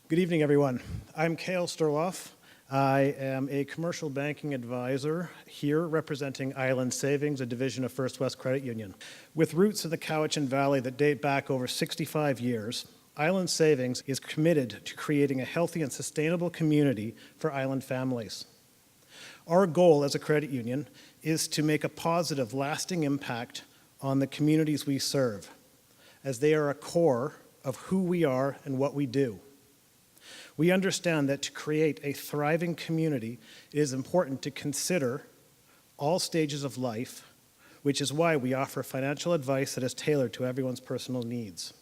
Good evening, everyone. I'm Cale Sturloff. I am a commercial banking advisor here representing Island Savings, a division of First West Credit Union. With roots in the Cowichan Valley that date back over 65 years, Island Savings is committed to creating a healthy and sustainable community for island families. Our goal as a credit union is to make a positive, lasting impact on the communities we serve, as they are a core of who we are and what we do. We understand that to create a thriving community, it is important to consider all stages of life, which is why we offer financial advice that is tailored to everyone's personal needs.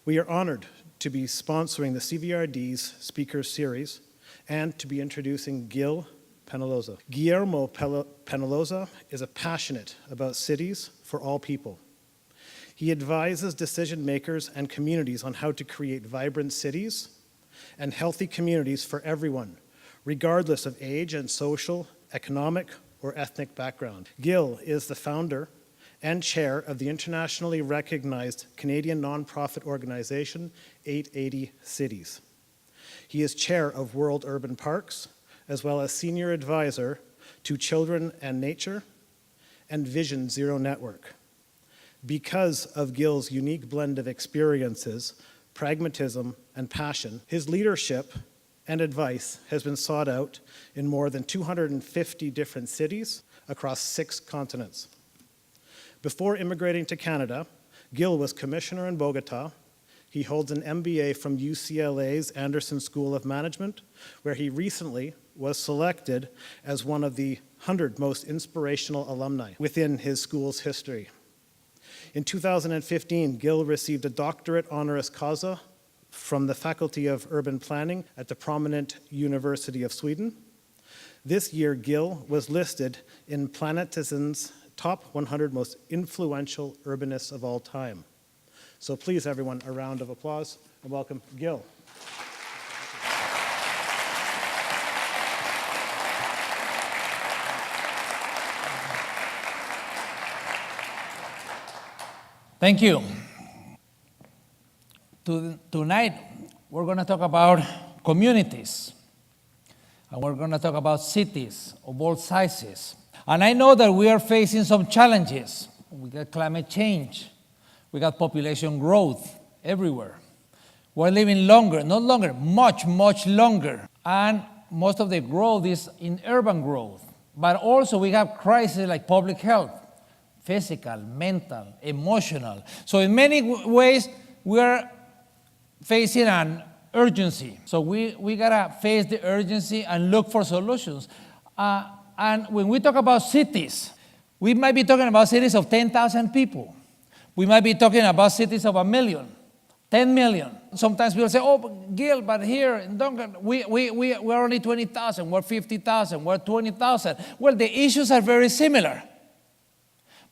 We are honored to be sponsoring the CVRD's Speakers Series and to be introducing Gil Penalosa. Guillermo Penalosa is a passionate about cities for all people. He advises decision makers and communities on how to create vibrant cities and healthy communities for everyone, regardless of age and social, economic, or ethnic background. Gil is the founder and chair of the internationally recognized Canadian nonprofit organization 880 Cities. He is chair of World Urban Parks, as well as senior advisor to Children and Nature and Vision Zero Network. Because of Gil's unique blend of experiences, pragmatism, and passion, his leadership and advice has been sought out in more than 250 different cities across 6 continents. Before immigrating to Canada, Gil was commissioner in Bogota. He holds an MBA from UCLA's Anderson School of Management, where he recently was selected as one of the 100 most inspirational alumni within his school's history. In 2015, Gil received a doctorate honoris causa from the Faculty of Urban Planning at the prominent University of Sweden. This year, Gil was listed in Planetizen's top 100 most influential urbanists of all time. So please, everyone, a round of applause and welcome Gil. Thank you. Tonight, we're going to talk about communities. And we're going to talk about cities of all sizes. And I know that we are facing some challenges. We got climate change. We got population growth everywhere. We're living longer, not longer, much, much longer. And most of the growth is in urban growth. But also we have crises like public health, physical, mental, emotional. So in many ways, we are facing an urgency. So we gotta face the urgency and look for solutions. And when we talk about cities, we might be talking about cities of 10,000 people. We might be talking about cities of 1 million, 10 million. Sometimes people say, oh, Gil, but here in Duncan, we're only 20,000, we're 50,000, we're 20,000. Well, the issues are very similar.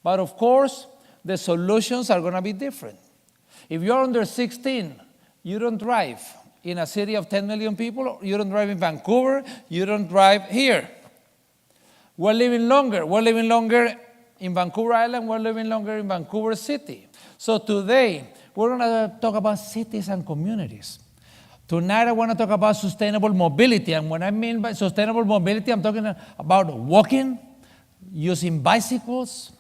But of course, the solutions are gonna be different. If you're under 16, you don't drive in a city of 10 million people, you don't drive in Vancouver, you don't drive here. We're living longer. We're living longer in Vancouver Island, we're living longer in Vancouver City. So today, we're gonna talk about cities and communities. Tonight, I wanna talk about sustainable mobility. And when I mean by sustainable mobility, I'm talking about walking, using bicycles,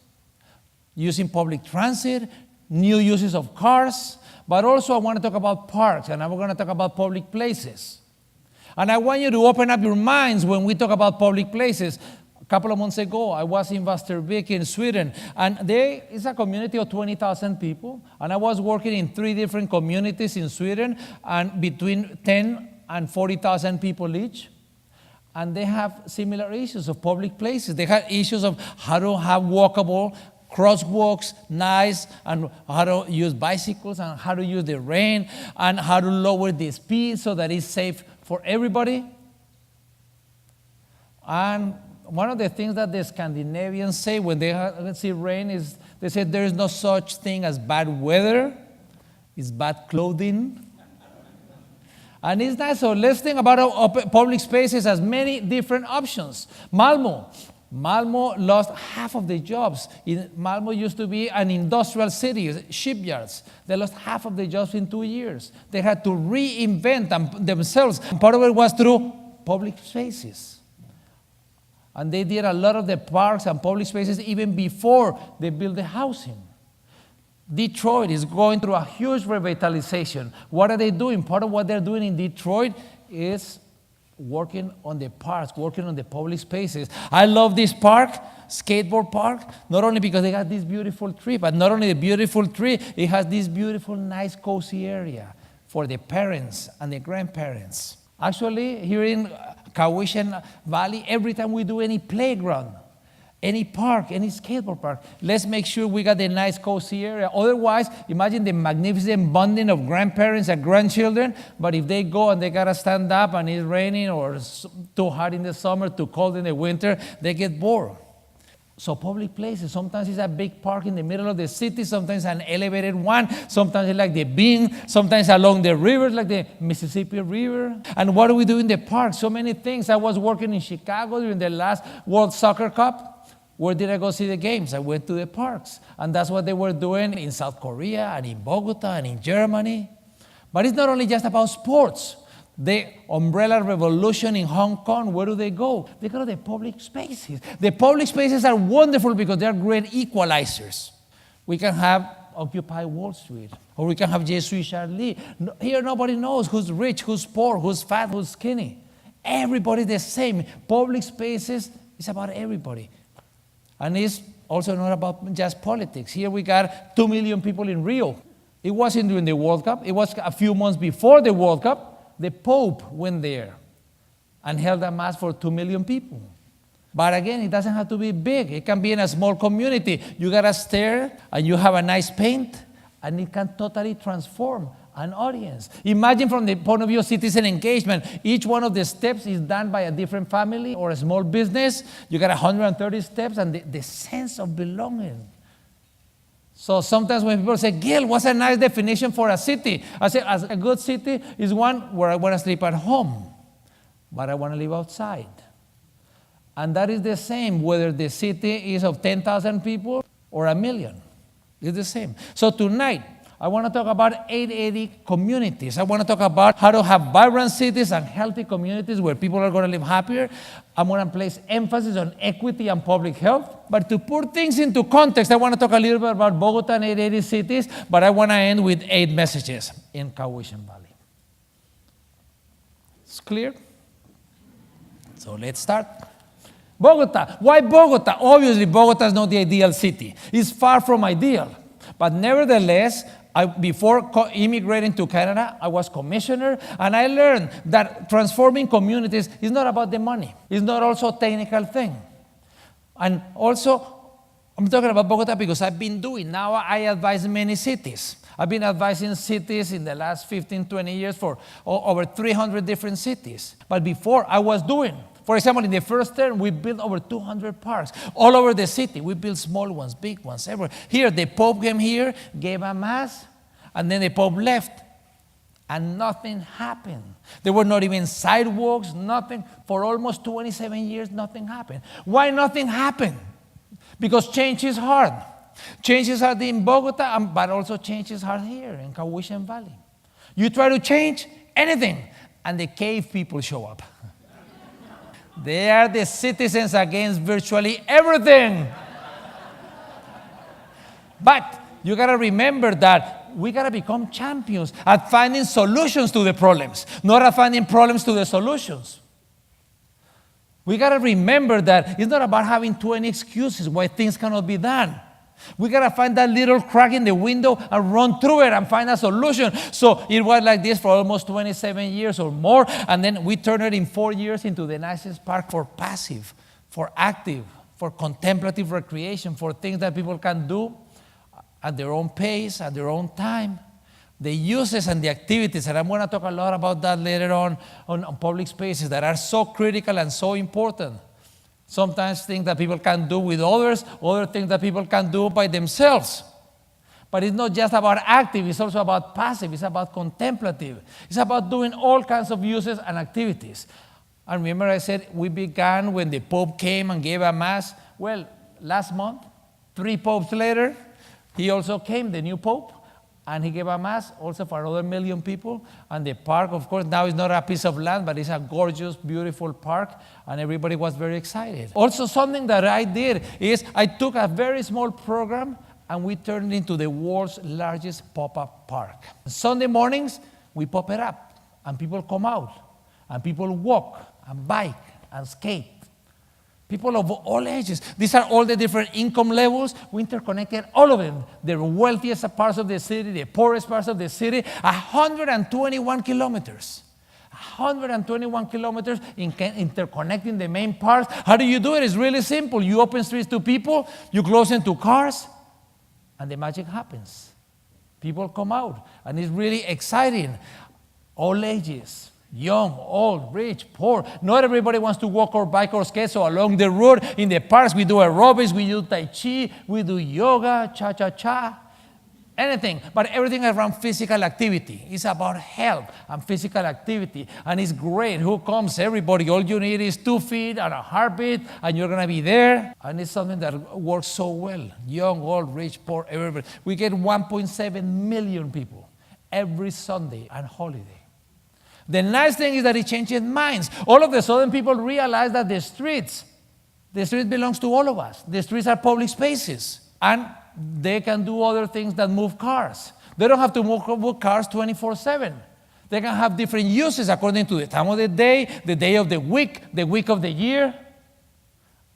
using public transit, new uses of cars, but also I want to talk about parks, and I'm going to talk about public places. And I want you to open up your minds when we talk about public places. A couple of months ago, I was in Västervik in Sweden, and there is a community of 20,000 people, and I was working in 3 different communities in Sweden, and between 10 and 40,000 people each. And they have similar issues of public places. They have issues of how to have walkable crosswalks, nice, and how to use bicycles, and how to use the rain, and how to lower the speed so that it's safe for everybody. And one of the things that the Scandinavians say when they see rain is, they say there is no such thing as bad weather, it's bad clothing. And it's nice, so let's think about public spaces as many different options. Malmo, Malmo lost half of the jobs. Malmo used to be an industrial city, shipyards. They lost half of the jobs in 2 years. They had to reinvent themselves. And part of it was through public spaces. And they did a lot of the parks and public spaces even before they built the housing. Detroit is going through a huge revitalization. What are they doing? Part of what they're doing in Detroit is working on the parks, working on the public spaces. I love this park, skateboard park, not only because they got this beautiful tree, but not only the beautiful tree, it has this beautiful, nice, cozy area for the parents and the grandparents. Actually, here in Cowichan Valley, every time we do any playground, any park, any skateboard park, let's make sure we got the nice cozy area. Otherwise, imagine the magnificent bonding of grandparents and grandchildren, but if they go and they gotta stand up and it's raining or too hot in the summer, too cold in the winter, they get bored. So public places, sometimes it's a big park in the middle of the city, sometimes an elevated one, sometimes it's like the Bean, sometimes along the rivers like the Mississippi River. And what do we do in the park? So many things. I was working in Chicago during the last World Soccer Cup. Where did I go see the games? I went to the parks. And that's what they were doing in South Korea and in Bogota and in Germany. But it's not only just about sports. The umbrella revolution in Hong Kong, where do they go? They go to the public spaces. The public spaces are wonderful because they're great equalizers. We can have Occupy Wall Street, or we can have Je suis Charlie. Here nobody knows who's rich, who's poor, who's fat, who's skinny. Everybody's the same. Public spaces is about everybody. And it's also not about just politics. Here we got 2 million people in Rio. It wasn't during the World Cup. It was a few months before the World Cup. The Pope went there and held a mass for 2 million people. But again, it doesn't have to be big. It can be in a small community. You got a stair and you have a nice paint, and it can totally transform an audience. Imagine from the point of view of citizen engagement, each one of the steps is done by a different family or a small business. You got 130 steps and the sense of belonging. So sometimes when people say, Gil, what's a nice definition for a city? I say, as a good city is one where I want to sleep at home, but I want to live outside. And that is the same whether the city is of 10,000 people or 1 million. It's the same. So tonight, I want to talk about 880 communities. I want to talk about how to have vibrant cities and healthy communities where people are going to live happier. I'm going to place emphasis on equity and public health. But to put things into context, I want to talk a little bit about Bogota and 880 cities, but I want to end with 8 messages in Cowichan Valley. It's clear? So let's start. Bogota. Why Bogota? Obviously, Bogota is not the ideal city. It's far from ideal. But nevertheless, before immigrating to Canada, I was commissioner, and I learned that transforming communities is not about the money. It's not also a technical thing. And also, I'm talking about Bogota because I've been doing. Now I advise many cities. I've been advising cities in the last 15, 20 years for over 300 different cities. But before, I was doing. For example, in the first term, we built over 200 parks all over the city. We built small ones, big ones, everywhere. Here, the Pope came here, gave a mass, and then the Pope left, and nothing happened. There were not even sidewalks, nothing. For almost 27 years, nothing happened. Why nothing happened? Because change is hard. Change is hard in Bogota, but also change is hard here in Cowichan Valley. You try to change anything, and the cave people show up. They are the citizens against virtually everything. But you got to remember that we got to become champions at finding solutions to the problems, not at finding problems to the solutions. We got to remember that it's not about having 20 excuses why things cannot be done. We got to find that little crack in the window and run through it and find a solution. So it was like this for almost 27 years or more. And then we turned it in 4 years into the nicest park for passive, for active, for contemplative recreation, for things that people can do at their own pace, at their own time. The uses and the activities, and I'm going to talk a lot about that later on public spaces that are so critical and so important. Sometimes things that people can do with others, other things that people can do by themselves. But it's not just about active, it's also about passive, it's about contemplative. It's about doing all kinds of uses and activities. And remember I said we began when the Pope came and gave a mass. Well, last month, 3 popes later, he also came, the new Pope, and he gave a mass also for another 1 million people. And the park, of course, now is not a piece of land, but it's a gorgeous, beautiful park, and everybody was very excited. Also, something that I did is I took a very small program and we turned it into the world's largest pop-up park. Sunday mornings, we pop it up, and people come out, and people walk and bike and skate. People of all ages. These are all the different income levels. We interconnected all of them. The wealthiest parts of the city, the poorest parts of the city. 121 kilometers. 121 kilometers interconnecting the main parts. How do you do it? It's really simple. You open streets to people, you close them to cars, and the magic happens. People come out, and it's really exciting. All ages. Young, old, rich, poor. Not everybody wants to walk or bike or skate, so along the road, in the parks, we do aerobics, we do tai chi, we do yoga, cha-cha-cha, anything. But everything around physical activity. It's about health and physical activity. And it's great. Who comes? Everybody. All you need is 2 feet and a heartbeat, and you're going to be there. And it's something that works so well. Young, old, rich, poor, everybody. We get 1.7 million people every Sunday and holiday. The nice thing is that it changes minds. All of a sudden, people realize that the streets belongs to all of us. The streets are public spaces, and they can do other things that move cars. They don't have to move cars 24/7. They can have different uses according to the time of the day of the week of the year.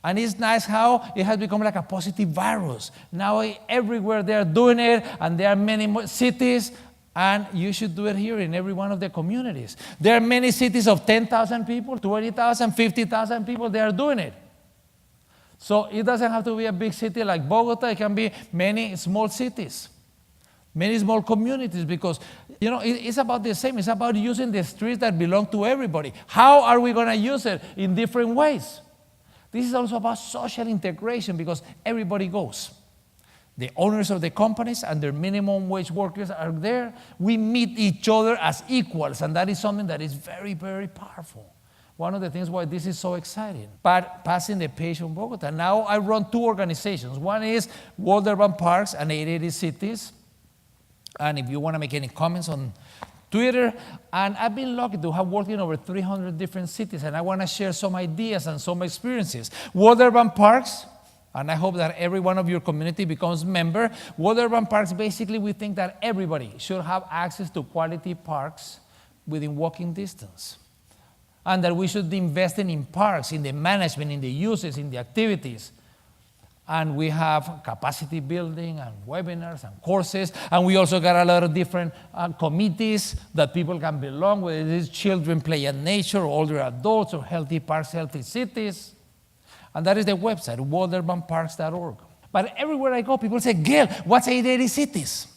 And it's nice how it has become like a positive virus. Now everywhere they are doing it, and there are many more cities. And you should do it here in every one of the communities. There are many cities of 10,000 people, 20,000, 50,000 people, they are doing it. So it doesn't have to be a big city like Bogota. It can be many small cities, many small communities, because, it's about the same. It's about using the streets that belong to everybody. How are we going to use it? In different ways. This is also about social integration, because everybody goes. The owners of the companies and their minimum wage workers are there. We meet each other as equals, and that is something that is very, very powerful. One of the things why this is so exciting. But passing the page on Bogota. Now I run 2 organizations. One is World Urban Parks and 880 Cities. And if you want to make any comments on Twitter, and I've been lucky to have worked in over 300 different cities, and I want to share some ideas and some experiences. World Urban Parks, and I hope that every one of your community becomes member. World Urban Parks, basically we think that everybody should have access to quality parks within walking distance. And that we should invest in parks, in the management, in the uses, in the activities. And we have capacity building and webinars and courses. And we also got a lot of different committees that people can belong, whether it is children play at nature, or older adults, or healthy parks, healthy cities. And that is the website, worldurbanparks.org. But everywhere I go, people say, Gil, what's 880 Cities?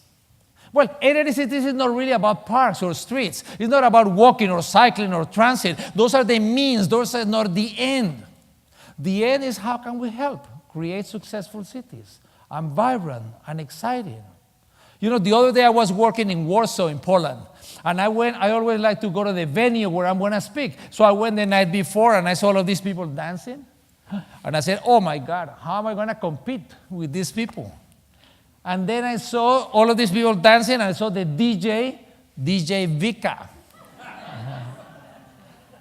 Well, 880 Cities is not really about parks or streets. It's not about walking or cycling or transit. Those are the means. Those are not the end. The end is how can we help create successful cities and vibrant and exciting. The other day I was working in Warsaw in Poland. And I always like to go to the venue where I'm going to speak. So I went the night before, and I saw all of these people dancing. And I said, oh my God, how am I going to compete with these people? And then I saw all of these people dancing, and I saw the DJ Vika.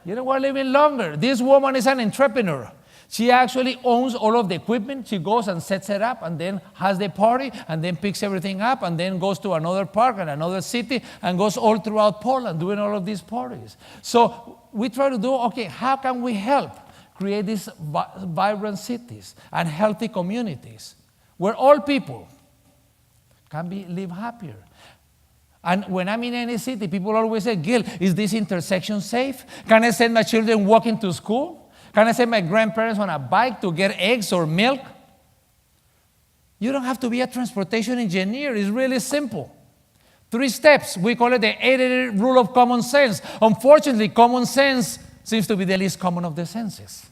You know, we're living longer. This woman is an entrepreneur. She actually owns all of the equipment. She goes and sets it up, and then has the party, and then picks everything up, and then goes to another park and another city, and goes all throughout Poland doing all of these parties. So we try to do, okay, how can we help create these vibrant cities and healthy communities where all people can live happier? And when I'm in any city, people always say, Gil, is this intersection safe? Can I send my children walking to school? Can I send my grandparents on a bike to get eggs or milk? You don't have to be a transportation engineer. It's really simple. 3 steps. We call it the 880 rule of common sense. Unfortunately, common sense seems to be the least common of the senses.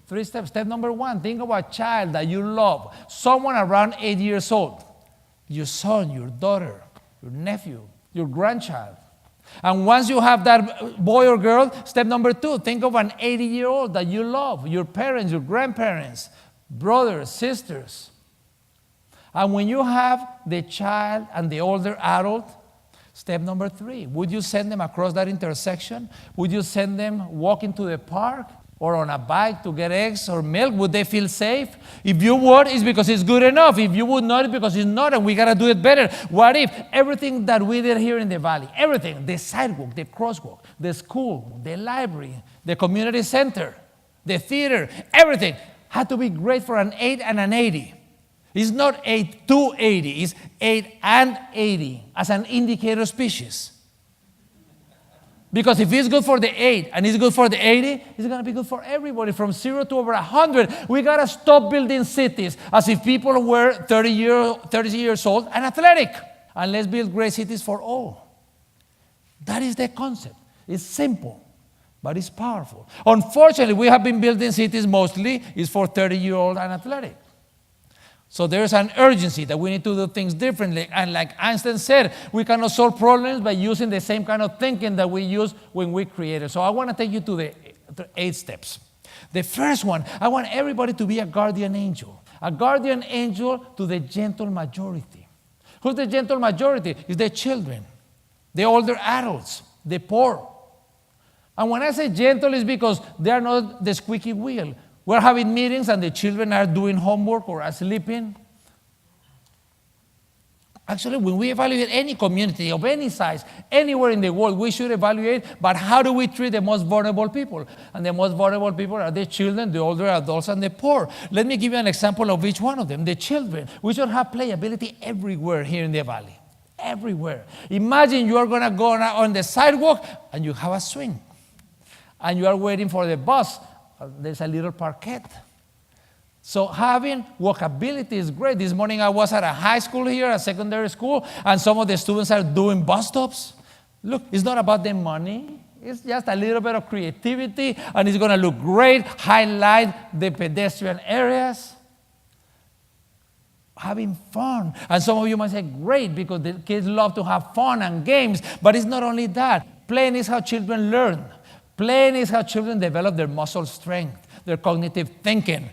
3 steps. Step number 1, think of a child that you love, someone around 8 years old, your son, your daughter, your nephew, your grandchild. And once you have that boy or girl, step number 2, think of an 80-year-old that you love, your parents, your grandparents, brothers, sisters. And when you have the child and the older adult, step number 3, would you send them across that intersection? Would you send them walking to the park or on a bike to get eggs or milk? Would they feel safe? If you would, it's because it's good enough. If you would not, it's because it's not, and we got to do it better. What if everything that we did here in the valley, everything, the sidewalk, the crosswalk, the school, the library, the community center, the theater, everything had to be great for an 8 and an 80. It's not 8 to 80, it's 8 and 80 as an indicator species. Because if it's good for the 8 and it's good for the 80, it's going to be good for everybody from 0 to over 100. We got to stop building cities as if people were 30 years old and athletic. And let's build great cities for all. That is the concept. It's simple, but it's powerful. Unfortunately, we have been building cities mostly is for 30-year-old and athletic. So there's an urgency that we need to do things differently. And like Einstein said, we cannot solve problems by using the same kind of thinking that we used when we created. So I want to take you to the 8 steps. The first one, I want everybody to be a guardian angel. A guardian angel to the gentle majority. Who's the gentle majority? It's the children, the older adults, the poor. And when I say gentle, it's because they are not the squeaky wheel. We're having meetings and the children are doing homework or are sleeping. Actually, when we evaluate any community of any size, anywhere in the world, we should evaluate, but how do we treat the most vulnerable people? And the most vulnerable people are the children, the older adults, and the poor. Let me give you an example of each one of them. The children. We should have playability everywhere here in the valley. Everywhere. Imagine you are going to go on the sidewalk and you have a swing. And you are waiting for the bus. There's a little parquet. So having walkability is great. This morning I was at a high school here, a secondary school, and some of the students are doing bus stops. Look, it's not about the money. It's just a little bit of creativity, and it's going to look great, highlight the pedestrian areas. Having fun. And some of you might say, great, because the kids love to have fun and games. But it's not only that. Playing is how children learn. Playing is how children develop their muscle strength, their cognitive thinking,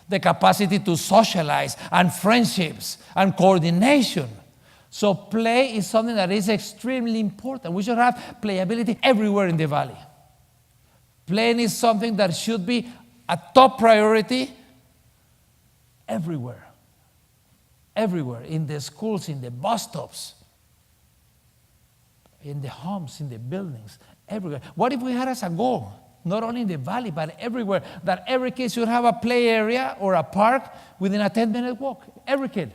the capacity to socialize, and friendships, and coordination. So play is something that is extremely important. We should have playability everywhere in the valley. Playing is something that should be a top priority everywhere. Everywhere, in the schools, in the bus stops, in the homes, in the buildings, everywhere. What if we had as a goal, not only in the valley, but everywhere, that every kid should have a play area or a park within a 10-minute walk? Every kid.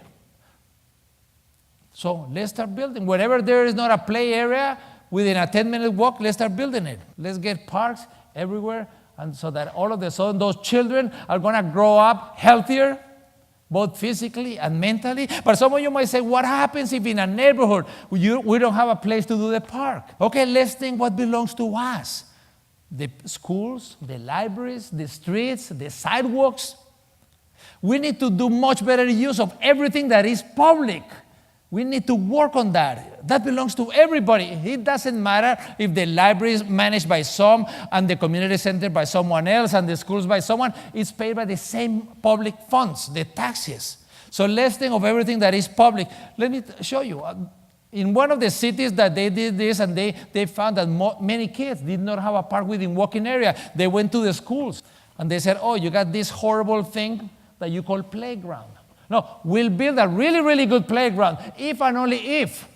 So let's start building. Wherever there is not a play area within a 10-minute walk, let's start building it. Let's get parks everywhere, and so that all of a sudden those children are going to grow up healthier, both physically and mentally. But some of you might say, what happens if in a neighborhood we don't have a place to do the park? Okay, let's think what belongs to us. The schools, the libraries, the streets, the sidewalks. We need to do much better use of everything that is public. We need to work on that. That belongs to everybody. It doesn't matter if the library is managed by some and the community center by someone else and the schools by someone. It's paid by the same public funds, the taxes. So let's think of everything that is public. Let me show you. In one of the cities that they did this, and they found that many kids did not have a park within walking area. They went to the schools and they said, oh, you got this horrible thing that you call playground. No, we'll build a really, really good playground if and only if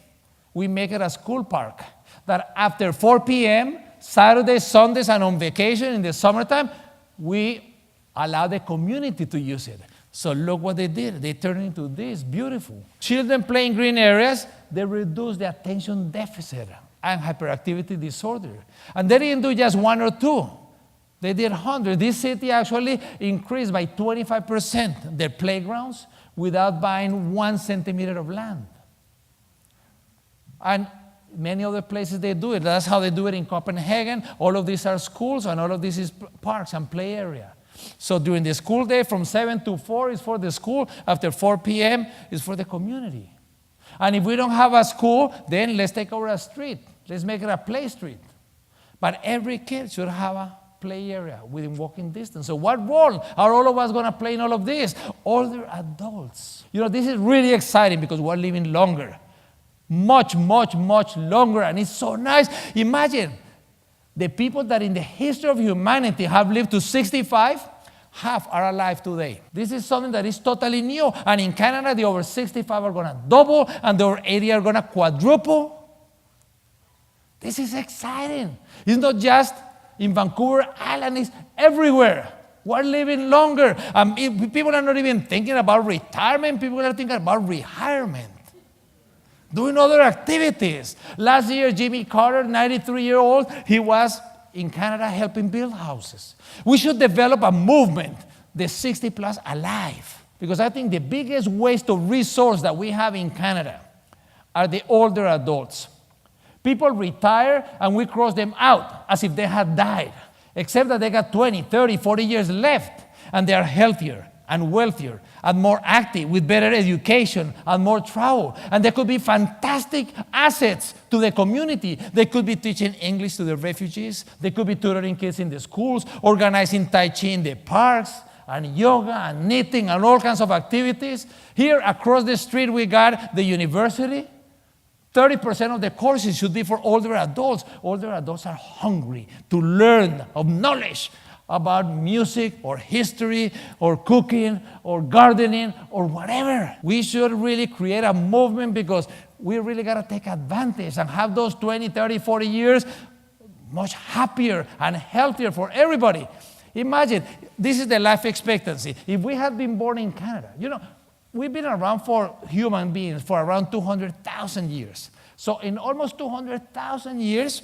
we make it a school park. That after 4 p.m., Saturdays, Sundays, and on vacation in the summertime, we allow the community to use it. So look what they did. They turned it into this, beautiful. Children play in green areas, they reduce the attention deficit and hyperactivity disorder. And they didn't do just 1 or 2. They did 100. This city actually increased by 25% their playgrounds without buying 1 centimeter of land. And many other places they do it. That's how they do it in Copenhagen. All of these are schools, and all of this is parks and play area. So during the school day, from 7 to 4 is for the school. After 4 p.m. is for the community. And if we don't have a school, then let's take over a street. Let's make it a play street. But every kid should have a play area within walking distance. So what role are all of us going to play in all of this? Older adults. This is really exciting because we're living longer. Much, much, much longer. And it's so nice. Imagine the people that in the history of humanity have lived to 65, half are alive today. This is something that is totally new. And in Canada, the over 65 are going to double, and the over 80 are going to quadruple. This is exciting. It's not just in Vancouver Island, it's everywhere. We're living longer. People are not even thinking about retirement. People are thinking about retirement. Doing other activities. Last year, Jimmy Carter, 93-year-old, he was in Canada helping build houses. We should develop a movement, the 60 plus alive. Because I think the biggest waste of resource that we have in Canada are the older adults. People retire and we cross them out as if they had died, except that they got 20, 30, 40 years left, and they are healthier and wealthier and more active with better education and more travel. And they could be fantastic assets to the community. They could be teaching English to the refugees. They could be tutoring kids in the schools, organizing Tai Chi in the parks, and yoga and knitting and all kinds of activities. Here across the street we got the university. 30% of the courses should be for older adults. Older adults are hungry to learn of knowledge about music or history or cooking or gardening or whatever. We should really create a movement because we really got to take advantage and have those 20, 30, 40 years much happier and healthier for everybody. Imagine, this is the life expectancy. If we had been born in Canada, we've been around for human beings for around 200,000 years. So in almost 200,000 years,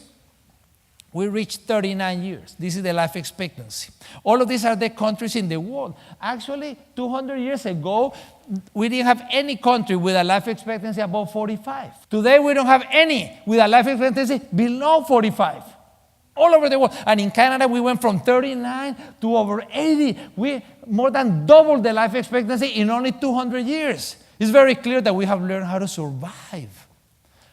we reached 39 years. This is the life expectancy. All of these are the countries in the world. Actually, 200 years ago, we didn't have any country with a life expectancy above 45. Today, we don't have any with a life expectancy below 45. All over the world. And in Canada, we went from 39 to over 80. We more than doubled the life expectancy in only 200 years. It's very clear that we have learned how to survive.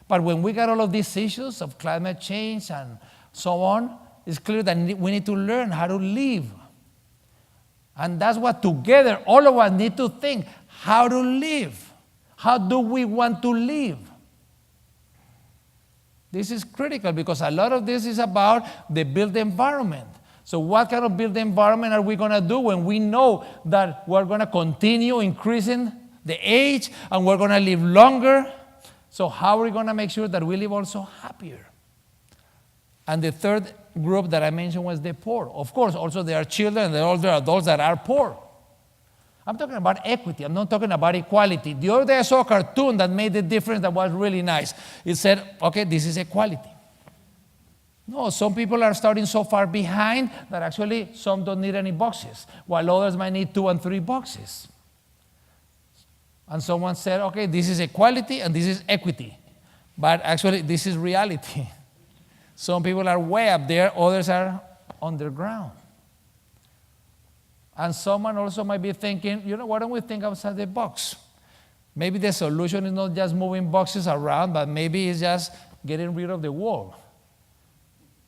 But when we got all of these issues of climate change and so on, it's clear that we need to learn how to live. And that's what together all of us need to think, how to live. How do we want to live? This is critical because a lot of this is about the built environment. So what kind of built environment are we going to do when we know that we're going to continue increasing the age and we're going to live longer? So how are we going to make sure that we live also happier? And the third group that I mentioned was the poor. Of course, also there are children and there are older adults that are poor. I'm talking about equity. I'm not talking about equality. The other day I saw a cartoon that made the difference that was really nice. It said, okay, this is equality. No, some people are starting so far behind that actually some don't need any boxes, while others might need 2 and 3 boxes. And someone said, okay, this is equality and this is equity. But actually, this is reality. Some people are way up there, others are underground. And someone also might be thinking, why don't we think outside the box? Maybe the solution is not just moving boxes around, but maybe it's just getting rid of the wall.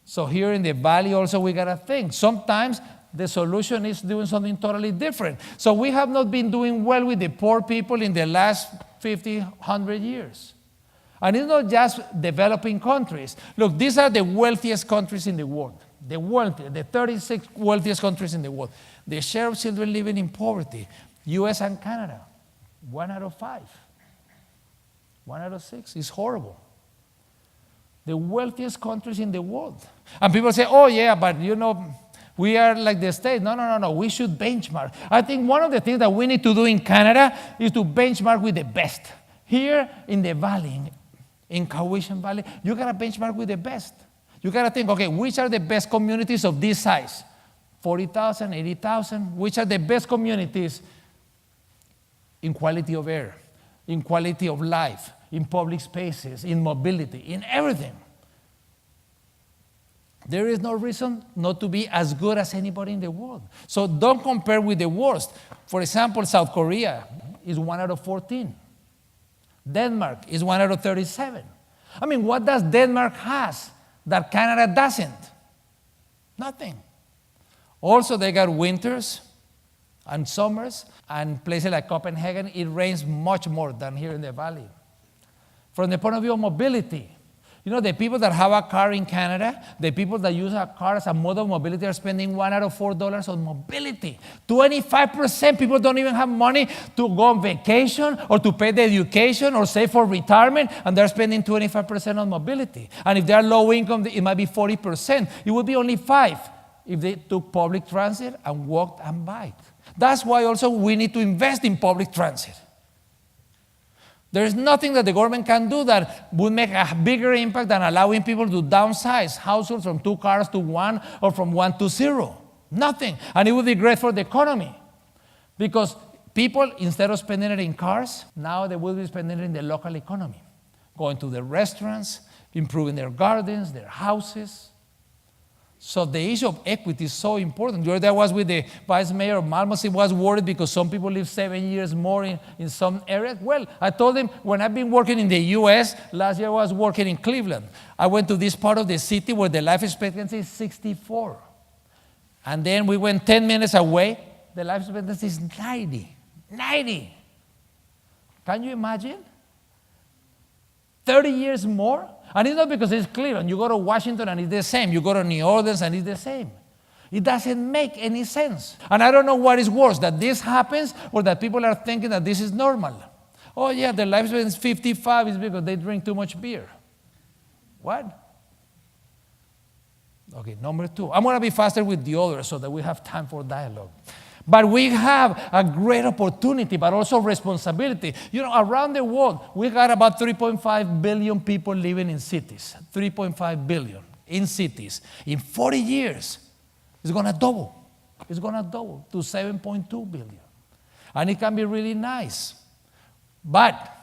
So here in the valley also we got to think. Sometimes the solution is doing something totally different. So we have not been doing well with the poor people in the last 50, 100 years. And it's not just developing countries. Look, these are the wealthiest countries in the world. The 36 wealthiest countries in the world. The share of children living in poverty, US and Canada, 1 out of 5. 1 out of 6 is horrible. The wealthiest countries in the world. And people say, oh yeah, but we are like the States. No. We should benchmark. I think one of the things that we need to do in Canada is to benchmark with the best. Here in the valley, in Cowichan Valley, you got to benchmark with the best. You got to think, okay, which are the best communities of this size? 40,000, 80,000? Which are the best communities in quality of air, in quality of life, in public spaces, in mobility, in everything? There is no reason not to be as good as anybody in the world. So don't compare with the worst. For example, South Korea is 1 out of 14. Denmark is 1 out of 37. I mean, what does Denmark has that Canada doesn't? Nothing. Also, they got winters and summers, and places like Copenhagen, it rains much more than here in the valley. From the point of view of mobility, you know, the people that have a car in Canada, the people that use a car as a mode of mobility are spending $1 out of $4 on mobility. 25% people don't even have money to go on vacation or to pay the education or save for retirement, and they're spending 25% on mobility. And if they're low income, it might be 40%. It would be only 5% if they took public transit and walked and biked. That's why also we need to invest in public transit. There's nothing that the government can do that would make a bigger impact than allowing people to downsize households from 2 cars to 1 or from 1 to 0. Nothing. And it would be great for the economy because people, instead of spending it in cars, now they will be spending it in the local economy, going to the restaurants, improving their gardens, their houses. So the issue of equity is so important. The other day I was with the vice mayor of Malmo. He was worried because some people live 7 years more in some areas. Well, I told him when I've been working in the U.S., last year I was working in Cleveland. I went to this part of the city where the life expectancy is 64. And then we went 10 minutes away. The life expectancy is 90. 90. Can you imagine? 30 years more? And it's not because it's Cleveland. You go to Washington and it's the same. You go to New Orleans and it's the same. It doesn't make any sense. And I don't know what is worse, that this happens or that people are thinking that this is normal. Oh yeah, their lifespan is 55 is because they drink too much beer. What? Okay, number 2. I'm going to be faster with the others so that we have time for dialogue. But we have a great opportunity, but also responsibility. You know, around the world, we got about 3.5 billion people living in cities. 3.5 billion in cities. In 40 years, it's going to double. It's going to double to 7.2 billion. And it can be really nice. But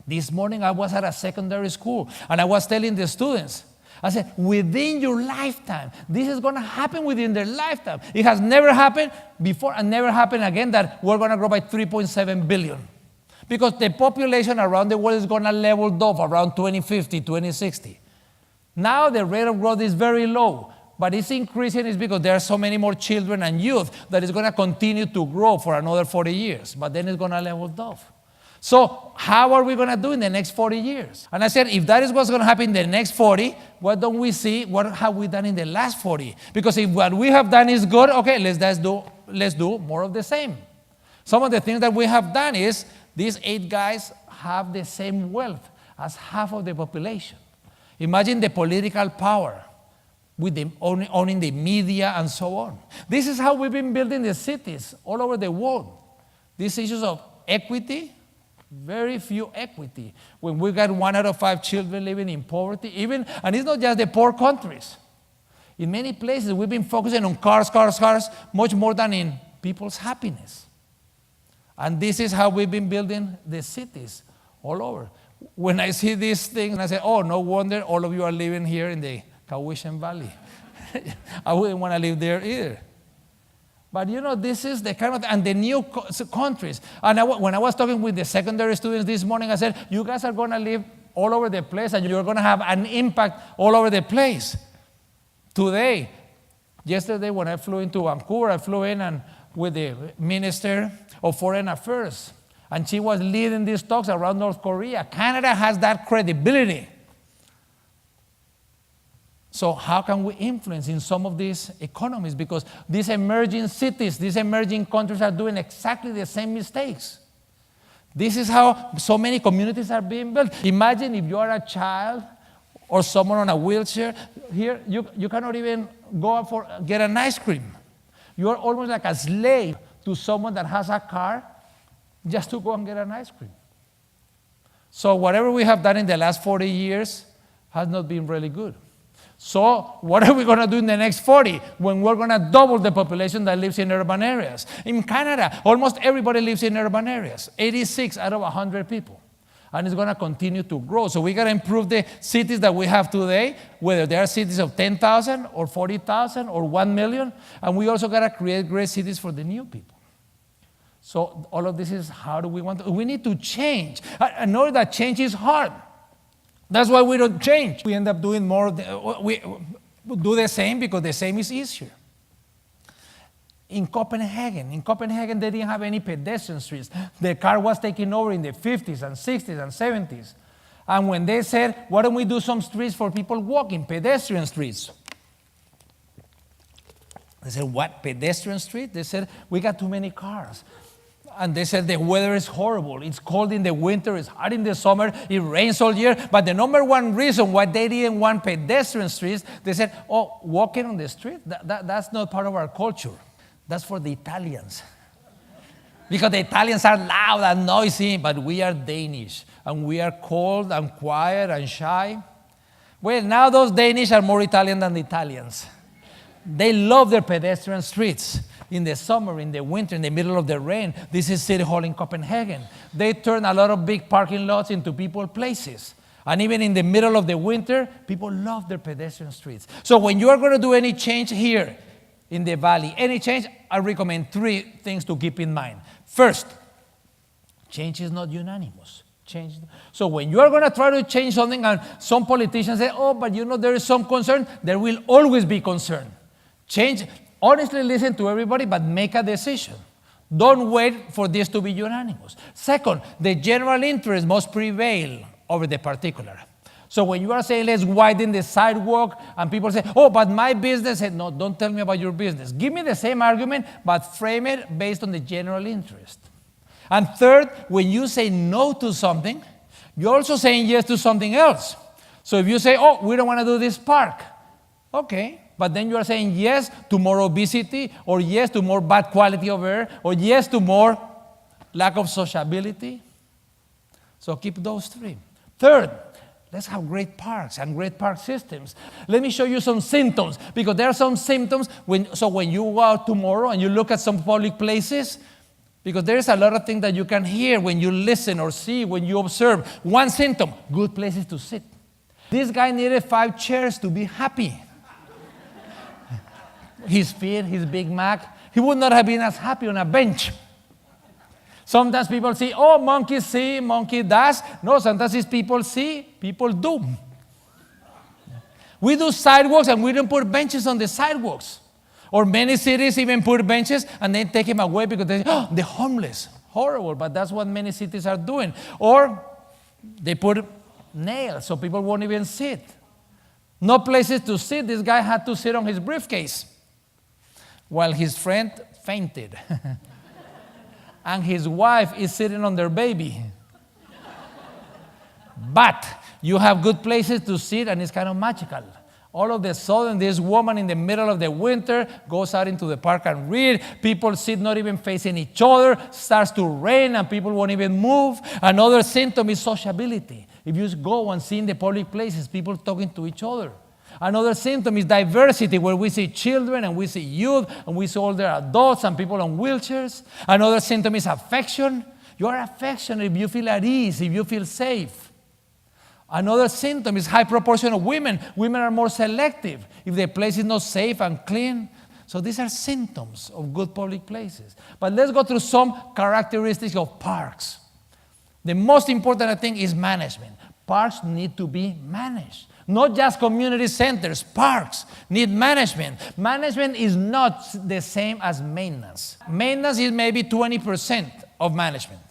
this morning, I was at a secondary school, and I was telling the students, I said, within your lifetime, this is going to happen within their lifetime. It has never happened before and never happened again that we're going to grow by 3.7 billion. Because the population around the world is going to level off around 2050, 2060. Now the rate of growth is very low, but it's increasing is because there are so many more children and youth that it's going to continue to grow for another 40 years, but then it's going to level off. So how are we going to do in the next 40 years? And I said, if that is what's going to happen in the next 40, what don't we see? What have we done in the last 40? Because if what we have done is good, okay, let's do more of the same. Some of the things that we have done is these 8 guys have the same wealth as half of the population. Imagine the political power with them owning the media and so on. This is how we've been building the cities all over the world. These issues of equity, very few equity. When we got 1 out of 5 children living in poverty, and it's not just the poor countries. In many places, we've been focusing on cars, much more than in people's happiness. And this is how we've been building the cities all over. When I see these things, I say, oh, no wonder all of you are living here in the Cowichan Valley. I wouldn't want to live there either. But you know, this is the kind of, and the new countries. And when I was talking with the secondary students this morning, I said, you guys are going to live all over the place and you're going to have an impact all over the place. Yesterday when I flew into Vancouver, I flew in and with the Minister of Foreign Affairs. And she was leading these talks around North Korea. Canada has that credibility. So how can we influence in some of these economies? Because these emerging cities, these emerging countries are doing exactly the same mistakes. This is how so many communities are being built. Imagine if you are a child or someone on a wheelchair. Here, you cannot even go out get an ice cream. You are almost like a slave to someone that has a car just to go and get an ice cream. So whatever we have done in the last 40 years has not been really good. So what are we going to do in the next 40 when we're going to double the population that lives in urban areas? In Canada, almost everybody lives in urban areas, 86 out of 100 people. And it's going to continue to grow. So we got to improve the cities that we have today, whether they are cities of 10,000 or 40,000 or 1 million. And we also got to create great cities for the new people. So all of this is how do we want to, we need to change. I know that change is hard. That's why we don't change. We end up doing more, we do the same because the same is easier. In Copenhagen, they didn't have any pedestrian streets. The car was taken over in the 50s and 60s and 70s. And when they said, why don't we do some streets for people walking, pedestrian streets? They said, what, pedestrian street? They said, we got too many cars. And they said, the weather is horrible. It's cold in the winter, it's hot in the summer, it rains all year. But the number one reason why they didn't want pedestrian streets, they said, oh, walking on the street, that's not part of our culture. That's for the Italians. Because the Italians are loud and noisy, but we are Danish. And we are cold and quiet and shy. Well, now those Danish are more Italian than the Italians. They love their pedestrian streets. In the summer, in the winter, in the middle of the rain. This is City Hall in Copenhagen. They turn a lot of big parking lots into people places. And even in the middle of the winter, people love their pedestrian streets. So when you are going to do any change here in the valley, any change, I recommend 3 things to keep in mind. First, change is not unanimous. So when you are going to try to change something and some politicians say, oh, but there is some concern, there will always be concern. Change, honestly listen to everybody, but make a decision. Don't wait for this to be unanimous. Second, the general interest must prevail over the particular. So when you are saying, let's widen the sidewalk, and people say, oh, but my business, said, no, don't tell me about your business. Give me the same argument, but frame it based on the general interest. And third, when you say no to something, you're also saying yes to something else. So if you say, oh, we don't want to do this park, okay, but then you are saying yes to more obesity, or yes to more bad quality of air, or yes to more lack of sociability. So keep those 3. Third, let's have great parks and great park systems. Let me show you some symptoms, because there are some symptoms when you go out tomorrow and you look at some public places, because there's a lot of things that you can hear when you listen or see, when you observe. One symptom, good places to sit. This guy needed 5 chairs to be happy. His feet, his Big Mac, he would not have been as happy on a bench. Sometimes people say, oh, monkey see, monkey does. No, sometimes it's people see, people do. We do sidewalks and we don't put benches on the sidewalks. Or many cities even put benches and then take them away because they say, oh, the homeless. Horrible, but that's what many cities are doing. Or they put nails so people won't even sit. No places to sit. This guy had to sit on his briefcase while his friend fainted. And his wife is sitting on their baby. But you have good places to sit and it's kind of magical. All of a sudden, this woman in the middle of the winter goes out into the park and read. People sit not even facing each other. Starts to rain and people won't even move. Another symptom is sociability. If you go and see in the public places, people talking to each other. Another symptom is diversity, where we see children and we see youth and we see older adults and people on wheelchairs. Another symptom is affection. You are affectionate if you feel at ease, if you feel safe. Another symptom is high proportion of women. Women are more selective if the place is not safe and clean. So these are symptoms of good public places. But let's go through some characteristics of parks. The most important, I think, is management. Parks need to be managed. Not just community centers, parks need management. Management is not the same as maintenance. Maintenance is maybe 20% of management.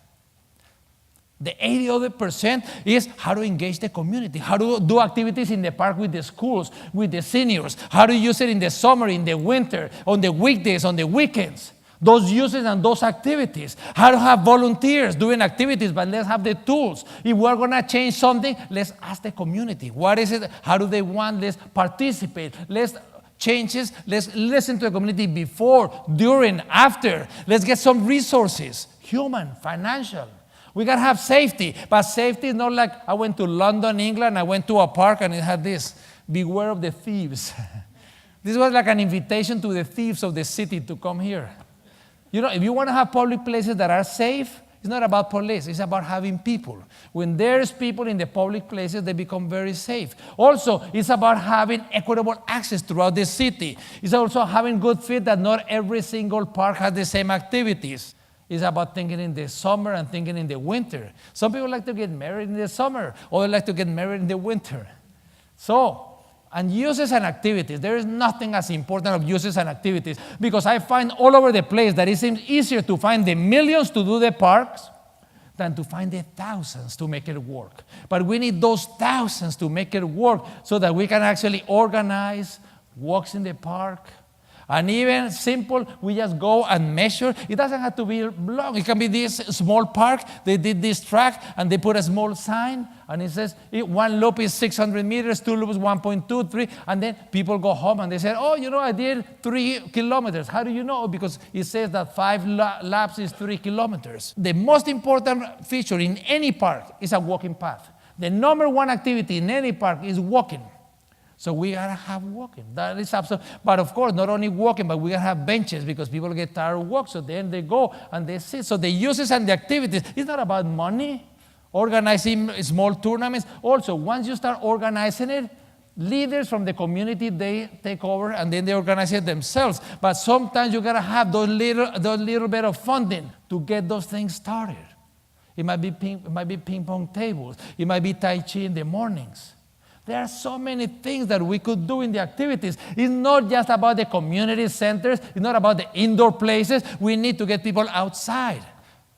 The 80% is how to engage the community, how to do activities in the park with the schools, with the seniors, how to use it in the summer, in the winter, on the weekdays, on the weekends. Those uses and those activities. How to have volunteers doing activities, but let's have the tools. If we're going to change something, let's ask the community. What is it? How do they want? Let's participate. Let's changes. Let's listen to the community before, during, after. Let's get some resources, human, financial. We got to have safety, but safety is not like I went to London, England, I went to a park and it had this, beware of the thieves. This was like an invitation to the thieves of the city to come here. You know, if you want to have public places that are safe, it's not about police, it's about having people. When there's people in the public places, they become very safe. Also, it's about having equitable access throughout the city. It's also having good fit that not every single park has the same activities. It's about thinking in the summer and thinking in the winter. Some people like to get married in the summer, others like to get married in the winter. So, and uses and activities. There is nothing as important of uses and activities, because I find all over the place that it seems easier to find the millions to do the parks than to find the thousands to make it work. But we need those thousands to make it work so that we can actually organize walks in the park. And even simple, we just go and measure. It doesn't have to be long. It can be this small park. They did this track, and they put a small sign, and it says one loop is 600 meters, two loops 1.2, 3, and then people go home and they say, oh, I did 3 kilometers. How do you know? Because it says that 5 laps is 3 kilometers. The most important feature in any park is a walking path. The number one activity in any park is walking. So we gotta have walking. That is absolute. But of course, not only walking, but we gotta have benches, because people get tired of walk. So then they go and they sit. So the uses and the activities, it's not about money, organizing small tournaments. Also, once you start organizing it, leaders from the community, they take over and then they organize it themselves. But sometimes you gotta have those little bit of funding to get those things started. It might be ping pong tables. It might be Tai Chi in the mornings. There are so many things that we could do in the activities. It's not just about the community centers. It's not about the indoor places. We need to get people outside.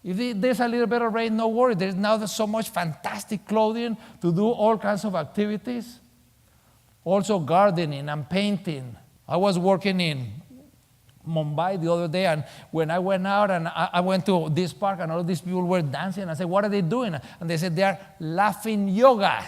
If there's a little bit of rain, no worry. There's now so much fantastic clothing to do all kinds of activities. Also gardening and painting. I was working in Mumbai the other day, and when I went out and I went to this park, and all these people were dancing. I said, what are they doing? And they said, they are laughing yoga.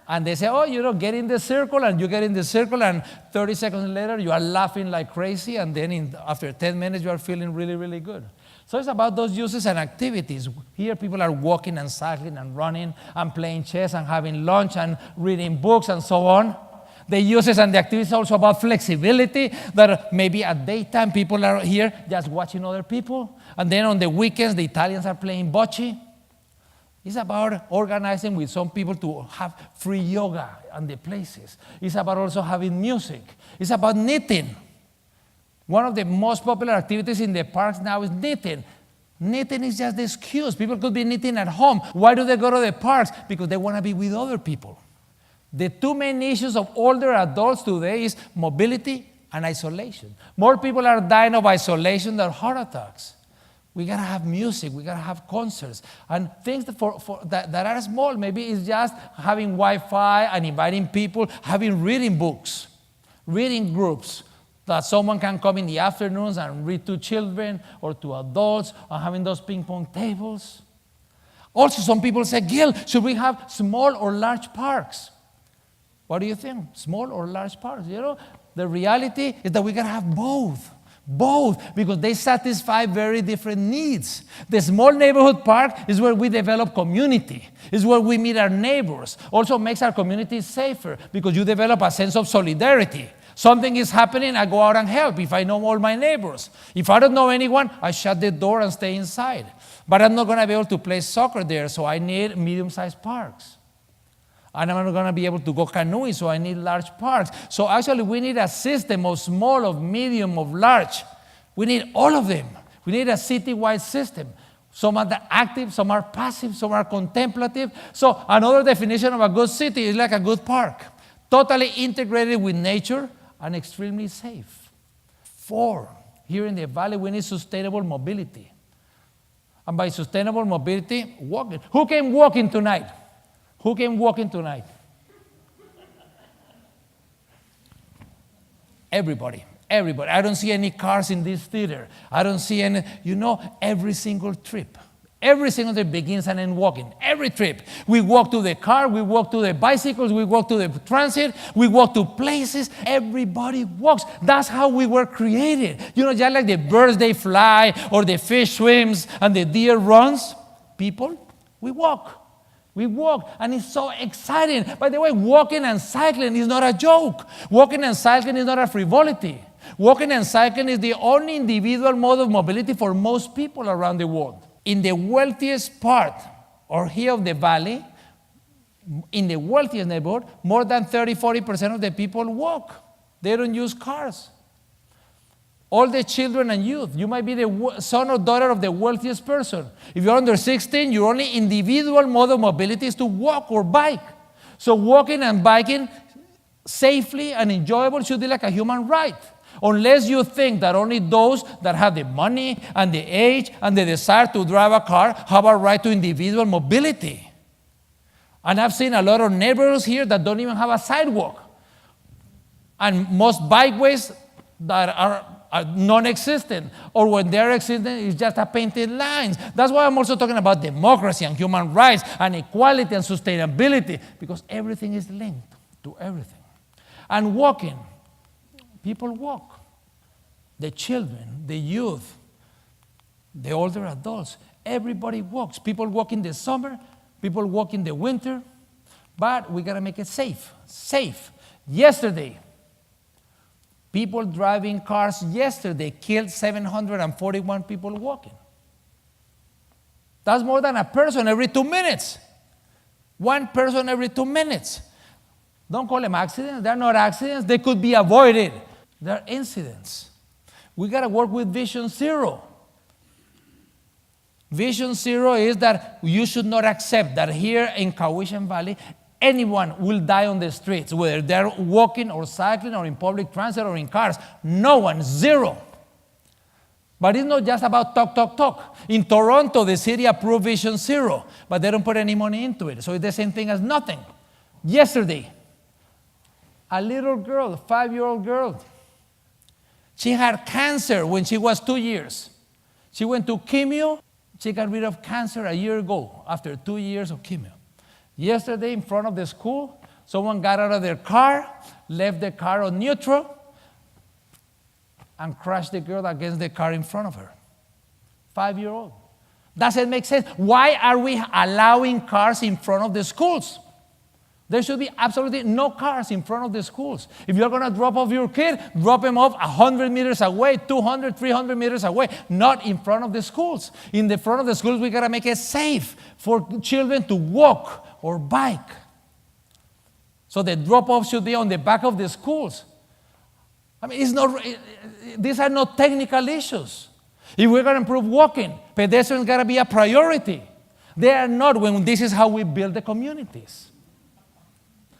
And they say, oh, get in the circle, and you get in the circle, and 30 seconds later, you are laughing like crazy, and then after 10 minutes, you are feeling really, really good. So it's about those uses and activities. Here, people are walking and cycling and running and playing chess and having lunch and reading books and so on. The uses and the activities are also about flexibility, that maybe at daytime, people are here just watching other people, and then on the weekends, the Italians are playing bocce. It's about organizing with some people to have free yoga on the places. It's about also having music. It's about knitting. One of the most popular activities in the parks now is knitting. Knitting is just the excuse. People could be knitting at home. Why do they go to the parks? Because they want to be with other people. The two main issues of older adults today is mobility and isolation. More people are dying of isolation than heart attacks. We gotta have music, we gotta have concerts, and things that are small. Maybe it's just having Wi-Fi and inviting people, having reading books, reading groups, that someone can come in the afternoons and read to children or to adults, or having those ping pong tables. Also, some people say, Gil, should we have small or large parks? What do you think? Small or large parks? The reality is that we gotta have both. Both, because they satisfy very different needs. The small neighborhood park is where we develop community. It's where we meet our neighbors. Also makes our community safer, because you develop a sense of solidarity. Something is happening, I go out and help if I know all my neighbors. If I don't know anyone, I shut the door and stay inside. But I'm not going to be able to play soccer there, so I need medium-sized parks. And I'm not going to be able to go canoeing, so I need large parks. So actually, we need a system of small, of medium, of large. We need all of them. We need a citywide system. Some are active, some are passive, some are contemplative. So another definition of a good city is like a good park. Totally integrated with nature and extremely safe. 4, here in the valley, we need sustainable mobility. And by sustainable mobility, walking. Who came walking tonight? Who came walking tonight? Everybody. I don't see any cars in this theater. I don't see any, every single trip. Every single trip begins and ends walking. Every trip. We walk to the car, we walk to the bicycles, we walk to the transit, we walk to places. Everybody walks. That's how we were created. Just like the birds, they fly, or the fish swims, and the deer runs. People, we walk. We walk, and it's so exciting. By the way, walking and cycling is not a joke. Walking and cycling is not a frivolity. Walking and cycling is the only individual mode of mobility for most people around the world. In the wealthiest part, or here of the valley, in the wealthiest neighborhood, more than 30-40% of the people walk. They don't use cars. All the children and youth. You might be the son or daughter of the wealthiest person. If you're under 16, your only individual mode of mobility is to walk or bike. So walking and biking safely and enjoyable should be like a human right. Unless you think that only those that have the money and the age and the desire to drive a car have a right to individual mobility. And I've seen a lot of neighborhoods here that don't even have a sidewalk. And most bikeways that are non-existent, or when they're existent, it's just a painted lines. That's why I'm also talking about democracy and human rights and equality and sustainability, because everything is linked to everything. And walking, people walk. The children, the youth, the older adults, everybody walks. People walk in the summer, people walk in the winter, but we gotta make it safe. Safe. Yesterday, people driving cars yesterday killed 741 people walking. That's more than a person every 2 minutes. One person every 2 minutes. Don't call them accidents. They're not accidents. They could be avoided. They're incidents. We got to work with Vision Zero. Vision Zero is that you should not accept that here in Cowichan Valley, anyone will die on the streets, whether they're walking or cycling or in public transit or in cars. No one, zero. But it's not just about talk. In Toronto, the city approved Vision Zero, but they don't put any money into it. So it's the same thing as nothing. Yesterday, a little girl, a 5-year-old girl, she had cancer when she was 2 years. She went to chemo. She got rid of cancer a year ago after 2 years of chemo. Yesterday, in front of the school, someone got out of their car, left the car on neutral, and crashed the girl against the car in front of her. 5-year-old. Doesn't make sense. Why are we allowing cars in front of the schools? There should be absolutely no cars in front of the schools. If you're going to drop off your kid, drop him off 100 meters away, 200, 300 meters away, not in front of the schools. In the front of the schools, we got to make it safe for children to walk or bike. So the drop-off should be on the back of the schools. I mean, these are not technical issues. If we're going to improve walking, pedestrians got to be a priority. They are not when this is how we build the communities.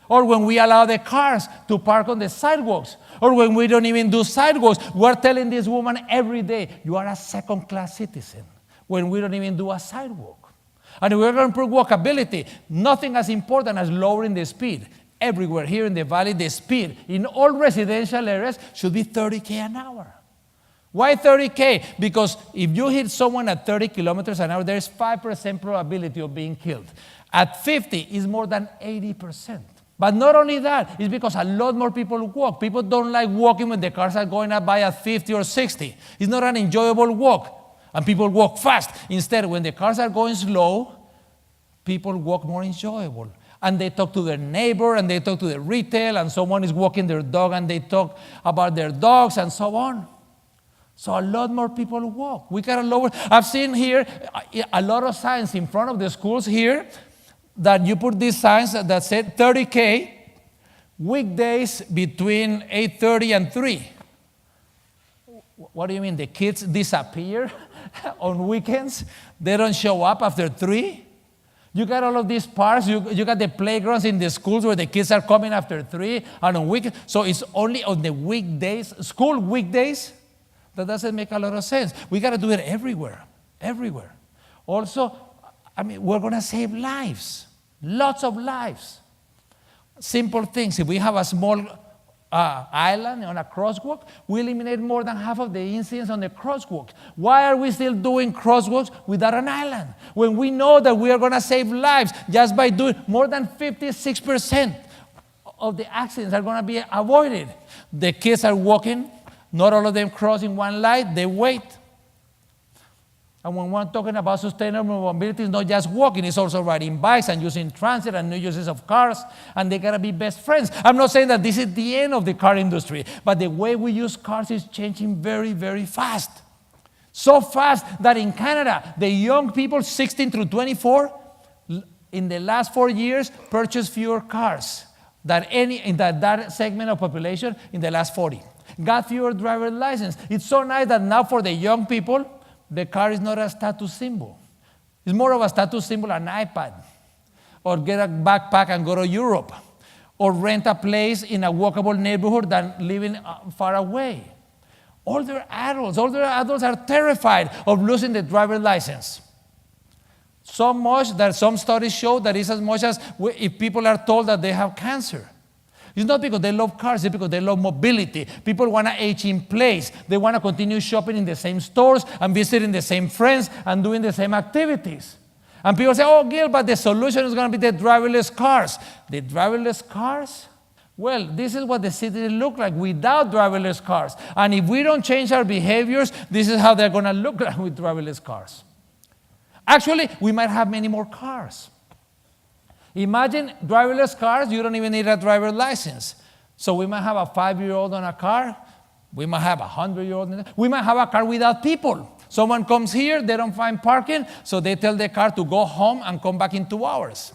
Or when we allow the cars to park on the sidewalks. Or when we don't even do sidewalks. We're telling this woman every day, you are a second-class citizen, when we don't even do a sidewalk. And if we're going to improve walkability, nothing as important as lowering the speed. Everywhere here in the valley, the speed in all residential areas should be 30K an hour. Why 30K? Because if you hit someone at 30 kilometers an hour, there's 5% probability of being killed. At 50, it's more than 80%. But not only that, it's because a lot more people walk. People don't like walking when the cars are going by at 50 or 60. It's not an enjoyable walk. And people walk fast. Instead, when the cars are going slow, people walk more enjoyable. And they talk to their neighbor, and they talk to the retail, and someone is walking their dog, and they talk about their dogs, and so on. So a lot more people walk. We got to lower. I've seen here a lot of signs in front of the schools here that you put these signs that said 30K, weekdays between 8:30 and 3. What do you mean? The kids disappear on weekends? They don't show up after 3? You got all of these parks. You got the playgrounds in the schools where the kids are coming after 3 and on weekends. So it's only on the weekdays, school weekdays? That doesn't make a lot of sense. We got to do it everywhere, everywhere. Also, I mean, we're going to save lives, lots of lives. Simple things. If we have a small island on a crosswalk, we eliminate more than half of the incidents on the crosswalk. Why are we still doing crosswalks without an island? When we know that we are going to save lives just by doing more than 56% of the accidents are going to be avoided. The kids are walking, not all of them cross in one line, they wait. And when we're talking about sustainable mobility, it's not just walking, it's also riding bikes and using transit and new uses of cars, and they gotta be best friends. I'm not saying that this is the end of the car industry, but the way we use cars is changing very, very fast. So fast that in Canada, the young people 16 through 24, in the last 4 years, purchased fewer cars. than any in that segment of population in the last 40. Got fewer driver's license. It's so nice that now for the young people, the car is not a status symbol. It's more of a status symbol, an iPad, or get a backpack and go to Europe, or rent a place in a walkable neighborhood than living far away. Older adults are terrified of losing the driver's license. So much that some studies show that it's as much as if people are told that they have cancer. It's not because they love cars, it's because they love mobility. People want to age in place. They want to continue shopping in the same stores and visiting the same friends and doing the same activities. And people say, oh, Gil, but the solution is going to be the driverless cars. The driverless cars? Well, this is what the city look like without driverless cars. And if we don't change our behaviors, this is how they're going to look like with driverless cars. Actually, we might have many more cars. Imagine driverless cars, you don't even need a driver's license. So we might have a 5-year-old on a car. We might have a 100-year-old. We might have a car without people. Someone comes here, they don't find parking, so they tell the car to go home and come back in 2 hours.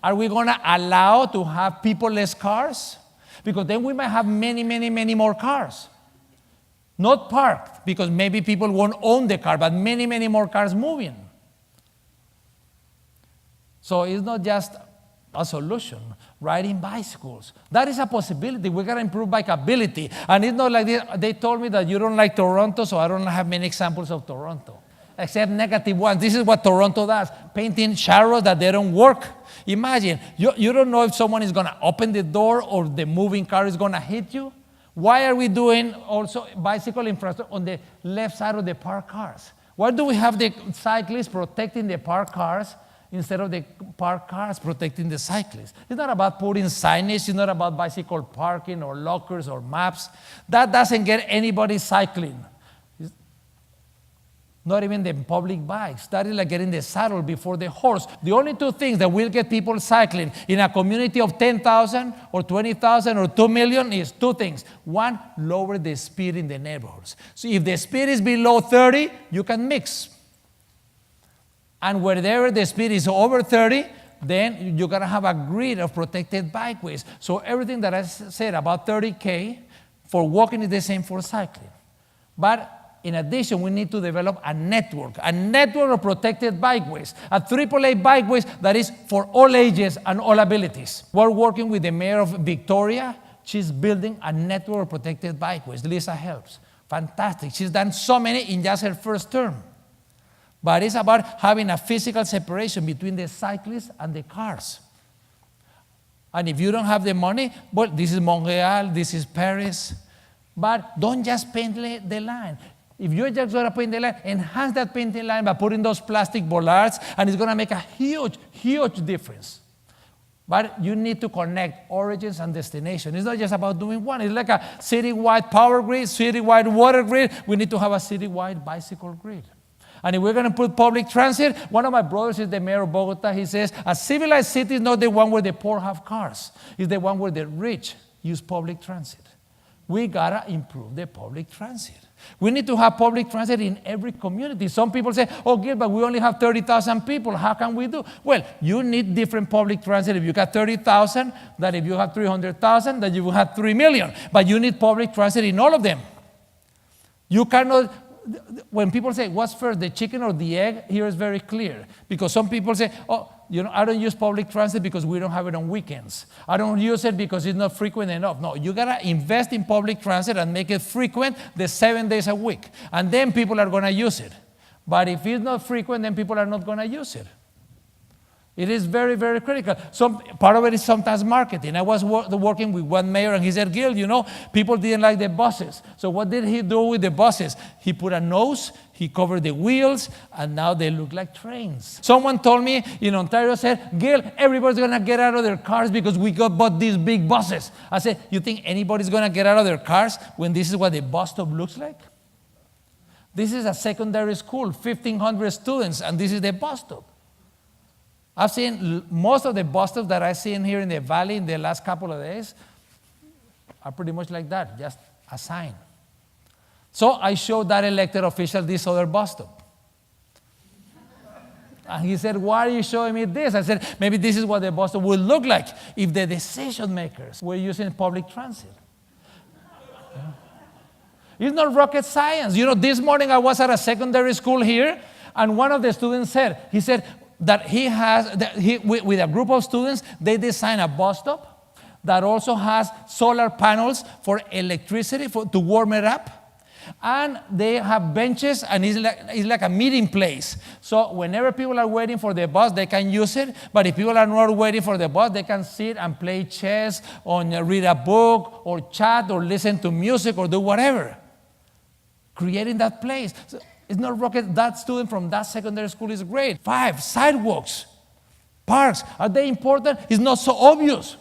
Are we going to allow to have people-less cars? Because then we might have many, many, many more cars. Not parked, because maybe people won't own the car, but many, many more cars moving. So it's not just a solution. Riding bicycles, that is a possibility. We got to improve bikeability. And it's not like they told me that you don't like Toronto, so I don't have many examples of Toronto, except negative ones. This is what Toronto does, painting sharrows that they don't work. Imagine, you don't know if someone is going to open the door or the moving car is going to hit you. Why are we doing also bicycle infrastructure on the left side of the parked cars? Why do we have the cyclists protecting the parked cars instead of the parked cars protecting the cyclists? It's not about putting signage. It's not about bicycle parking or lockers or maps. That doesn't get anybody cycling. Not even the public bikes. That is like getting the saddle before the horse. The only two things that will get people cycling in a community of 10,000 or 20,000 or 2 million is two things. One, lower the speed in the neighborhoods. So if the speed is below 30, you can mix. And wherever the speed is over 30, then you're going to have a grid of protected bikeways. So everything that I said about 30K for walking is the same for cycling. But in addition, we need to develop a network of protected bikeways, a AAA bikeways that is for all ages and all abilities. We're working with the mayor of Victoria. She's building a network of protected bikeways. Lisa helps. Fantastic. She's done so many in just her first term. But it's about having a physical separation between the cyclists and the cars. And if you don't have the money, well, this is Montreal, this is Paris. But don't just paint the line. If you're just going to paint the line, enhance that painting line by putting those plastic bollards, and it's going to make a huge, huge difference. But you need to connect origins and destination. It's not just about doing one. It's like a citywide power grid, citywide water grid. We need to have a citywide bicycle grid. And if we're going to put public transit, one of my brothers is the mayor of Bogota. He says, a civilized city is not the one where the poor have cars. It's the one where the rich use public transit. We got to improve the public transit. We need to have public transit in every community. Some people say, oh, Gil, but we only have 30,000 people. How can we do? Well, you need different public transit. If you got 30,000, that if you have 300,000, that you will have 3 million. But you need public transit in all of them. You cannot, when people say, what's first, the chicken or the egg? Here is very clear. Because some people say, oh, I don't use public transit because we don't have it on weekends. I don't use it because it's not frequent enough. No, you got to invest in public transit and make it frequent the 7 days a week. And then people are going to use it. But if it's not frequent, then people are not going to use it. It is very, very critical. Part of it is sometimes marketing. I was working with one mayor, and he said, Gil, people didn't like the buses. So what did he do with the buses? He put a nose, he covered the wheels, and now they look like trains. Someone told me in Ontario, said, Gil, everybody's going to get out of their cars because we bought these big buses. I said, you think anybody's going to get out of their cars when this is what the bus stop looks like? This is a secondary school, 1,500 students, and this is the bus stop. I've seen most of the bus stops that I've seen here in the valley in the last couple of days are pretty much like that, just a sign. So I showed that elected official this other bus stop. And he said, why are you showing me this? I said, maybe this is what the bus stop would look like if the decision makers were using public transit. It's not rocket science. This morning I was at a secondary school here, and one of the students said, that with a group of students, they designed a bus stop that also has solar panels for electricity to warm it up. And they have benches, and it's like a meeting place. So whenever people are waiting for the bus, they can use it. But if people are not waiting for the bus, they can sit and play chess, or read a book, or chat, or listen to music, or do whatever. Creating that place. So it's not rocket. That student from that secondary school is great. 5, sidewalks, parks. Are they important? It's not so obvious.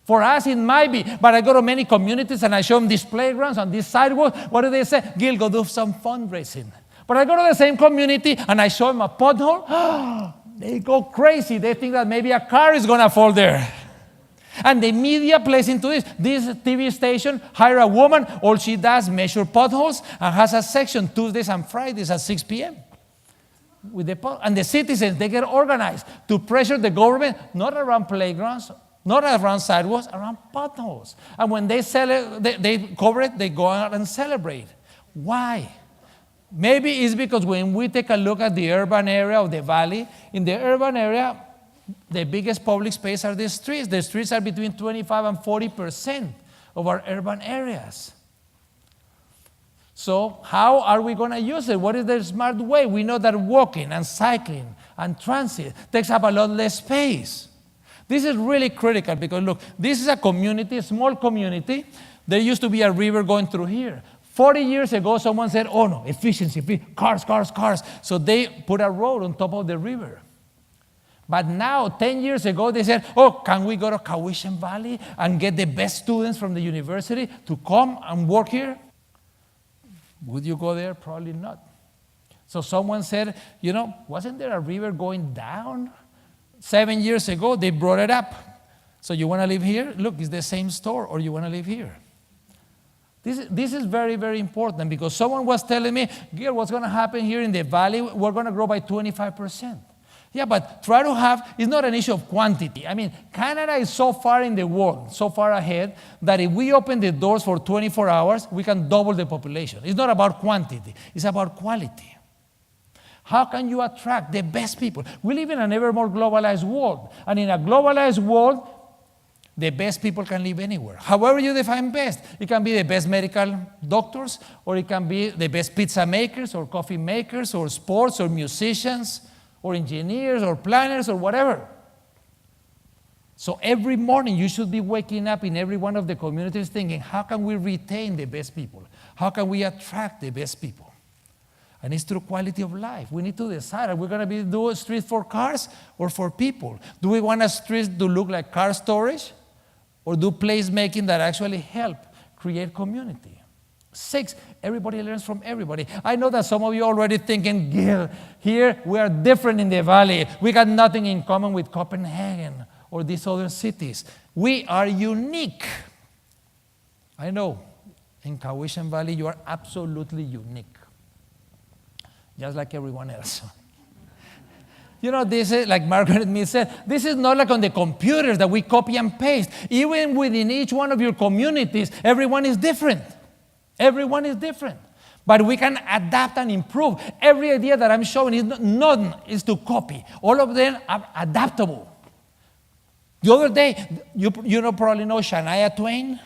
For us, it might be, but I go to many communities and I show them these playgrounds and these sidewalks. What do they say? Gil, go do some fundraising. But I go to the same community and I show them a pothole. They go crazy. They think that maybe a car is going to fall there. And the media plays into this. This TV station hire a woman. All she does measure potholes and has a section Tuesdays and Fridays at 6 p.m. And the citizens, they get organized to pressure the government, not around playgrounds, not around sidewalks, around potholes. And when they cover it, they go out and celebrate. Why? Maybe it's because when we take a look at the urban area of the valley, in the urban area, the biggest public space are the streets. The streets are between 25 and 40% of our urban areas. So how are we going to use it? What is the smart way? We know that walking and cycling and transit takes up a lot less space. This is really critical because, look, this is a community, a small community. There used to be a river going through here. 40 years ago, someone said, oh, no, efficiency, cars. So they put a road on top of the river. But now, 10 years ago, they said, oh, can we go to Cowichan Valley and get the best students from the university to come and work here? Would you go there? Probably not. So someone said, wasn't there a river going down? 7 years ago, they brought it up. So you want to live here? Look, it's the same store, or you want to live here? This is very, very important because someone was telling me, Gil, what's going to happen here in the valley? We're going to grow by 25%. Yeah, but try to it's not an issue of quantity. I mean, Canada is so far in the world, so far ahead, that if we open the doors for 24 hours, we can double the population. It's not about quantity, it's about quality. How can you attract the best people? We live in an ever more globalized world. And in a globalized world, the best people can live anywhere. However you define best. It can be the best medical doctors, or it can be the best pizza makers, or coffee makers, or sports, or musicians, or engineers, or planners, or whatever. So every morning you should be waking up in every one of the communities thinking, how can we retain the best people? How can we attract the best people? And it's through quality of life. We need to decide, are we going to do a street for cars or for people? Do we want a street to look like car storage, or do placemaking that actually help create community? 6, everybody learns from everybody. I know that some of you are already thinking, Gil, here we are different in the valley. We got nothing in common with Copenhagen or these other cities. We are unique. I know, in Cowichan Valley, you are absolutely unique. Just like everyone else. This is, like Margaret Mead said, this is not like on the computers that we copy and paste. Even within each one of your communities, everyone is different. Everyone is different. But we can adapt and improve. Every idea that I'm showing none is to copy. All of them are adaptable. The other day, you probably know Shania Twain.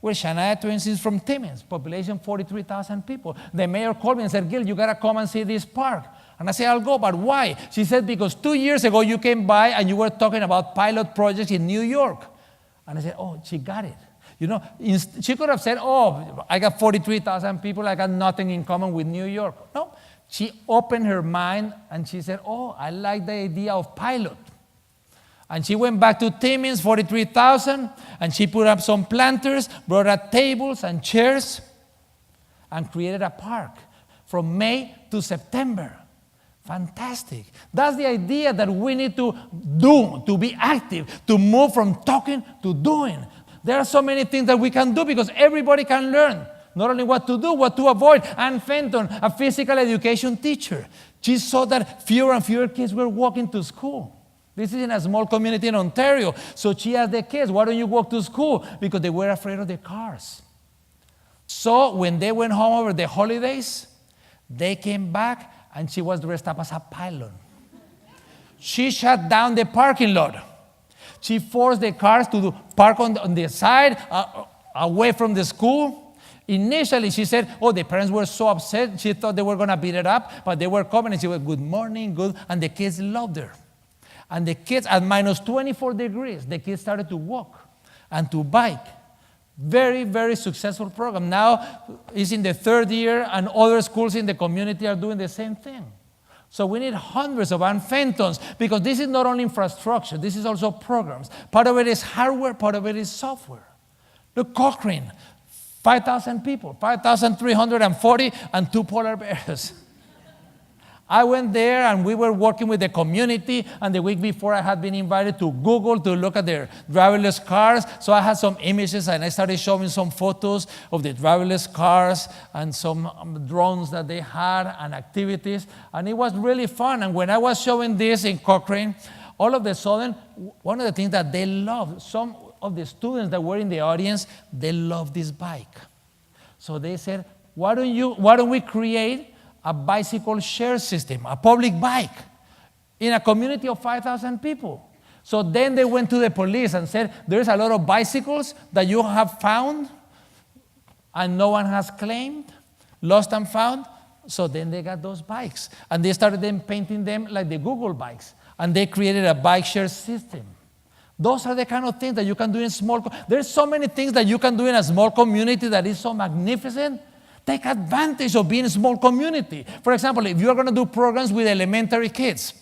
Well, Shania Twain is from Timmins, population 43,000 people. The mayor called me and said, Gil, you got to come and see this park. And I said, I'll go, but why? She said, because 2 years ago you came by and you were talking about pilot projects in New York. And I said, oh, she got it. She could have said, oh, I got 43,000 people, I got nothing in common with New York. No, she opened her mind and she said, oh, I like the idea of pilot. And she went back to Timmins, 43,000, and she put up some planters, brought up tables and chairs, and created a park from May to September. Fantastic. That's the idea that we need to do, to be active, to move from talking to doing. There are so many things that we can do because everybody can learn. Not only what to do, what to avoid. Ann Fenton, a physical education teacher, She saw that fewer and fewer kids were walking to school. This is in a small community in Ontario. So she asked the kids, why don't you walk to school? Because they were afraid of the cars. So when they went home over the holidays, they came back and she was dressed up as a pilot. She shut down the parking lot. She forced the cars to park on the side, away from the school. Initially, she said, oh, the parents were so upset. She thought they were going to beat it up, but they were coming and she was, good morning, good. And the kids loved her. And the kids, at minus 24 degrees, the kids started to walk and to bike. Very, very successful program. Now it's in the third year, and other schools in the community are doing the same thing. So we need hundreds of Ann Fentons, because this is not only infrastructure, this is also programs. Part of it is hardware, part of it is software. Look, Cochrane, 5,000 people, 5,340, and 2 polar bears. I went there and we were working with the community, and the week before I had been invited to Google to look at their driverless cars. So I had some images and I started showing some photos of the driverless cars and some drones that they had and activities. And it was really fun. And when I was showing this in Cochrane, all of a sudden, one of the things that they loved, some of the students that were in the audience, they loved this bike. So they said, why don't we create a bicycle share system, a public bike, in a community of 5,000 people. So then they went to the police and said, there's a lot of bicycles that you have found and no one has claimed, lost and found. So then they got those bikes. And they started then painting them like the Google bikes. And they created a bike share system. Those are the kind of things that you can do in small. There's so many things that you can do in a small community that is so magnificent. Take advantage of being a small community. For example, if you're going to do programs with elementary kids,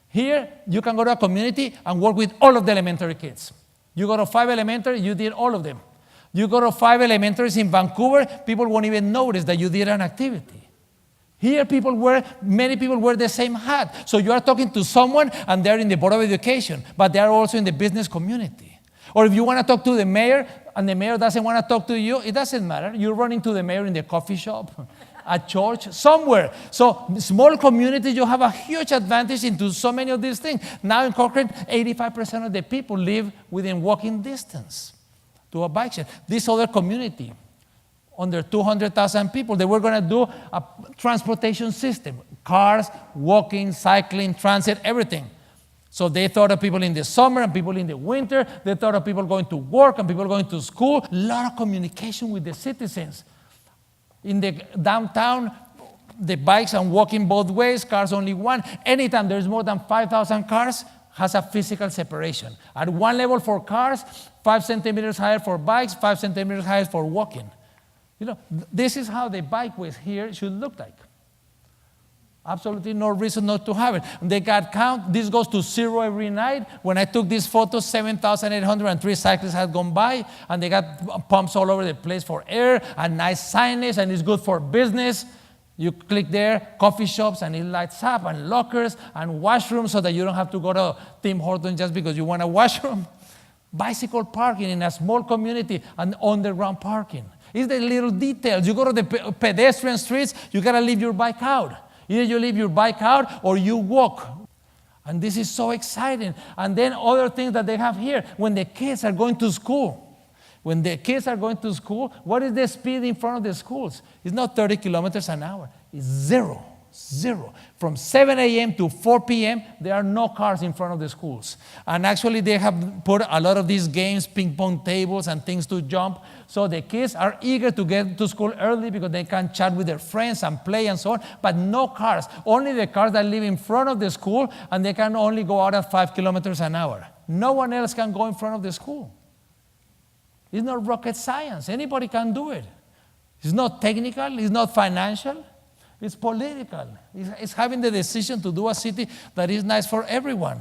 here you can go to a community and work with all of the elementary kids. You go to 5 elementary, you did all of them. You go to 5 elementaries in Vancouver, people won't even notice that you did an activity. Here, many people wear the same hat. So you are talking to someone and they're in the Board of Education, but they are also in the business community. Or if you want to talk to the mayor and the mayor doesn't want to talk to you, it doesn't matter. You're running to the mayor in the coffee shop, at church, somewhere. So small communities, you have a huge advantage into so many of these things. Now in Cochrane, 85% of the people live within walking distance to a bike share. This other community, under 200,000 people, they were going to do a transportation system, cars, walking, cycling, transit, everything. So they thought of people in the summer and people in the winter. They thought of people going to work and people going to school. A lot of communication with the citizens. In the downtown, the bikes and walking both ways, cars only one. Anytime there's more than 5,000 cars, has a physical separation. At one level for cars, 5 centimeters higher for bikes, 5 centimeters higher for walking. You know, this is how the bikeways here should look like. Absolutely no reason not to have it. They got count. This goes to 0 every night. When I took these photos, 7,803 cyclists had gone by, and they got pumps all over the place for air and nice signage, and it's good for business. You click there, coffee shops, and it lights up, and lockers and washrooms so that you don't have to go to Tim Hortons just because you want a washroom. Bicycle parking in a small community and underground parking. It's the little details. You go to the pedestrian streets, you got to leave your bike out. Either you leave your bike out or you walk. And this is so exciting. And then other things that they have here, when the kids are going to school. When the kids are going to school, what is the speed in front of the schools? It's not 30 kilometers an hour. It's 0. From 7 a.m. to 4 p.m., there are no cars in front of the schools. And actually, they have put a lot of these games, ping pong tables and things to jump. So the kids are eager to get to school early because they can chat with their friends and play and so on. But no cars, only the cars that live in front of the school, and they can only go out at 5 kilometers an hour. No one else can go in front of the school. It's not rocket science. Anybody can do it. It's not technical. It's not financial. It's political. It's having the decision to do a city that is nice for everyone.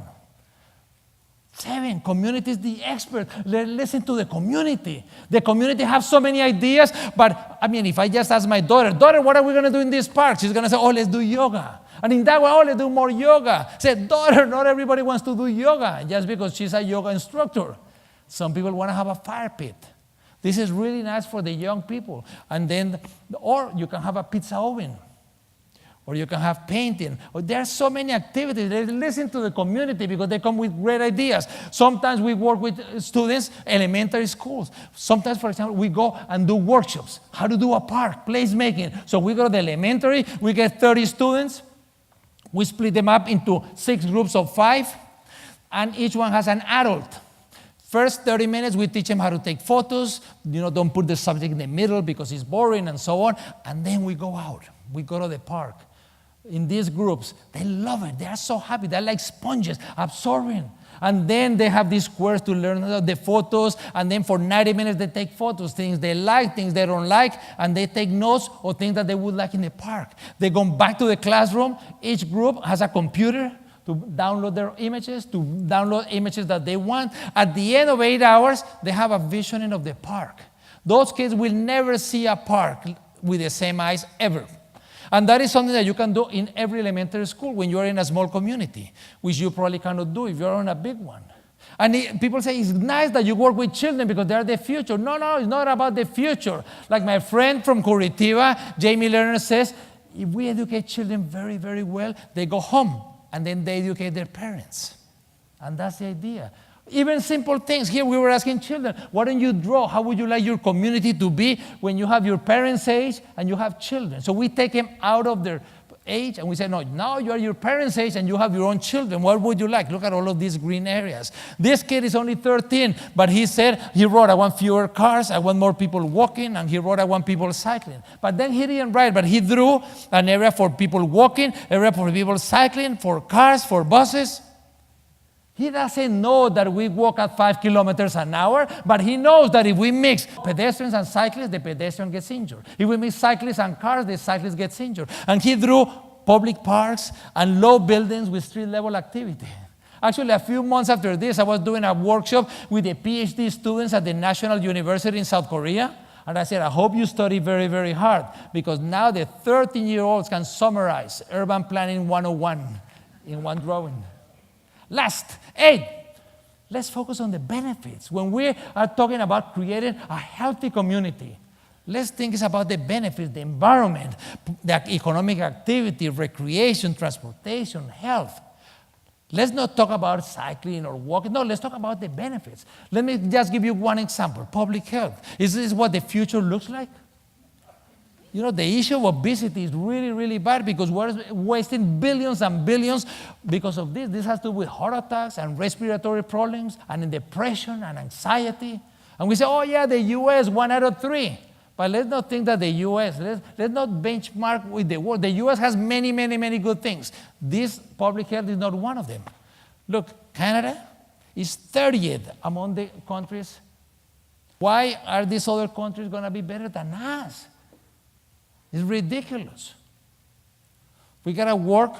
7, community is the expert. Listen to the community. The community have so many ideas, but I mean, if I just ask my daughter, what are we going to do in this park? She's going to say, oh, let's do yoga. And in that way, oh, let's do more yoga. I said, daughter, not everybody wants to do yoga just because she's a yoga instructor. Some people want to have a fire pit. This is really nice for the young people. And then, or you can have a pizza oven. or you can have painting, or there are so many activities. They listen to the community because they come with great ideas. Sometimes we work with students, elementary schools. Sometimes, for example, we go and do workshops, how to do a park, placemaking. So we go to the elementary, we get 30 students, we split them up into 6 groups of 5, and each one has an adult. First 30 minutes, we teach them how to take photos. Don't put the subject in the middle because it's boring and so on. And then we go out. We go to the park. In these groups, they love it. They are so happy. They're like sponges, absorbing. And then they have these squares to learn the photos. And then for 90 minutes, they take photos, things they like, things they don't like. And they take notes or things that they would like in the park. They go back to the classroom. Each group has a computer to download their images, to download images that they want. At the end of 8 hours, they have a visioning of the park. Those kids will never see a park with the same eyes ever. And that is something that you can do in every elementary school when you're in a small community, which you probably cannot do if you're in a big one. And people say, it's nice that you work with children because they're the future. No, it's not about the future. Like my friend from Curitiba, Jamie Lerner, says, if we educate children very, very well, they go home and then they educate their parents. And that's the idea. Even simple things. Here we were asking children, why don't you draw? How would you like your community to be when you have your parents' age and you have children? So we take them out of their age and we say, no, now you are your parents' age and you have your own children. What would you like? Look at all of these green areas. This kid is only 13, but he wrote, I want fewer cars, I want more people walking, and he wrote, I want people cycling. But then he didn't write, but he drew an area for people walking, area for people cycling, for cars, for buses. He doesn't know that we walk at 5 kilometers an hour, but he knows that if we mix pedestrians and cyclists, the pedestrian gets injured. If we mix cyclists and cars, the cyclist gets injured. And he drew public parks and low buildings with street-level activity. Actually, a few months after this, I was doing a workshop with the PhD students at the National University in South Korea. And I said, I hope you study very, very hard, because now the 13-year-olds can summarize Urban Planning 101 in one drawing. Last, 8, let's focus on the benefits. When we are talking about creating a healthy community, let's think about the benefits, the environment, the economic activity, recreation, transportation, health. Let's not talk about cycling or walking. No, let's talk about the benefits. Let me just give you one example, public health. Is this what the future looks like? The issue of obesity is really, really bad because we're wasting billions and billions because of this. This has to do with heart attacks and respiratory problems and depression and anxiety. And we say, oh, yeah, the U.S., 1 out of 3. But let's not think that the U.S., let's not benchmark with the world. The U.S. has many, many, many good things. This public health is not one of them. Look, Canada is 30th among the countries. Why are these other countries going to be better than us? It's ridiculous. We got to work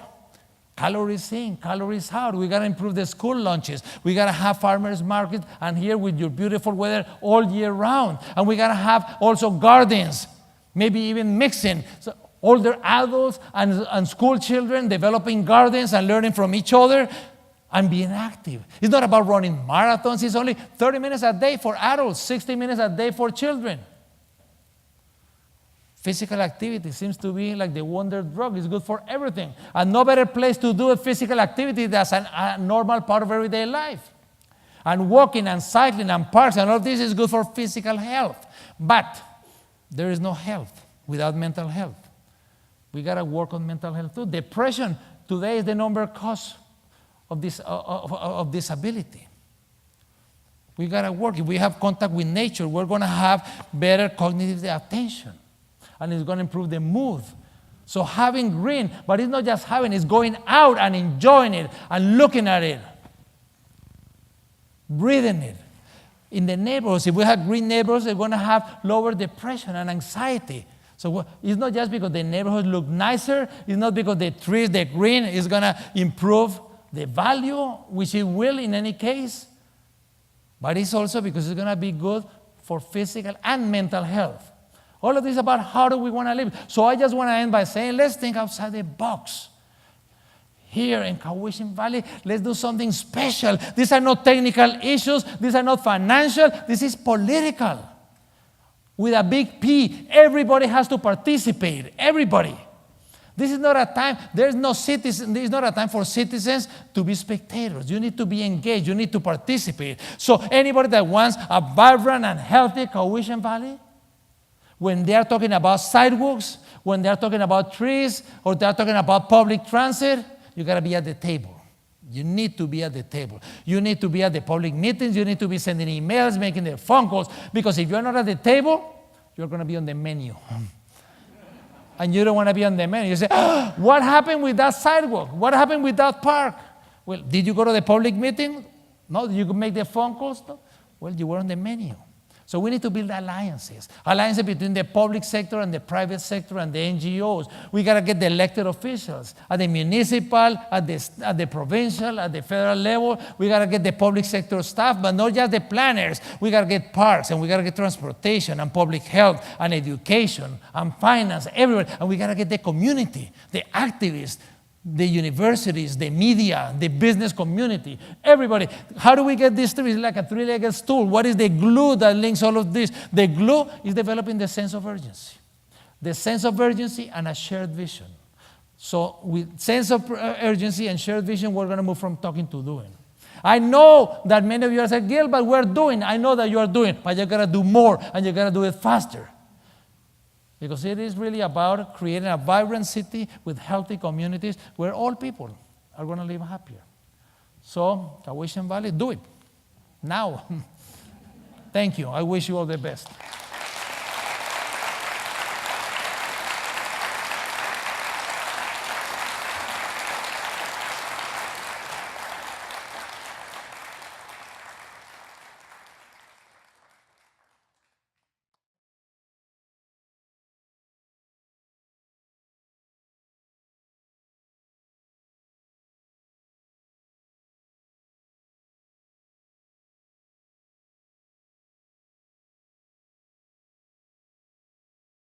calories in, calories out. We got to improve the school lunches. We got to have farmers markets and here with your beautiful weather all year round. And we got to have also gardens, maybe even mixing. So older adults and school children developing gardens and learning from each other and being active. It's not about running marathons. It's only 30 minutes a day for adults, 60 minutes a day for children. Physical activity seems to be like the wonder drug. It's good for everything. And no better place to do a physical activity that's a normal part of everyday life. And walking and cycling and parks and all this is good for physical health. But there is no health without mental health. We got to work on mental health too. Depression today is the number 1 cause of disability. We got to work. If we have contact with nature, we're going to have better cognitive attention. And it's going to improve the mood. So having green, but it's not just having, it's going out and enjoying it and looking at it, breathing it. In the neighborhoods, if we have green neighborhoods, they're going to have lower depression and anxiety. So it's not just because the neighborhoods look nicer, it's not because the trees, the green, is going to improve the value, which it will in any case, but it's also because it's going to be good for physical and mental health. All of this is about how do we want to live. So I just want to end by saying, let's think outside the box. Here in Cowichan Valley, let's do something special. These are not technical issues. These are not financial. This is political. With a big P, everybody has to participate. Everybody. This is not a time, there's no citizen, this is not a time for citizens to be spectators. You need to be engaged, you need to participate. So anybody that wants a vibrant and healthy Cowichan Valley, when they are talking about sidewalks, when they are talking about trees, or they are talking about public transit, you gotta be at the table. You need to be at the table. You need to be at the public meetings, you need to be sending emails, making the phone calls, because if you're not at the table, you're gonna be on the menu. And you don't want to be on the menu. You say, oh, what happened with that sidewalk? What happened with that park? Well, did you go to the public meeting? No. Did you make the phone calls? No. Well, you were on the menu. So we need to build alliances between the public sector and the private sector and the NGOs. We got to get the elected officials at the municipal, at the provincial, at the federal level. We got to get the public sector staff, but not just the planners. We got to get parks, and we got to get transportation and public health and education and finance, everywhere. And we got to get the community, the activists, the universities, the media, the business community, everybody. How do we get this to be like a three-legged stool? What is the glue that links all of this? The glue is developing the sense of urgency. The sense of urgency and a shared vision. So with sense of urgency and shared vision, we're going to move from talking to doing. I know that many of you are saying, Gil, but we're doing. I know that you are doing, but you got to do more, and you got to do it faster. Because it is really about creating a vibrant city with healthy communities where all people are going to live happier. So, Cowichan Valley, do it now. Thank you. I wish you all the best.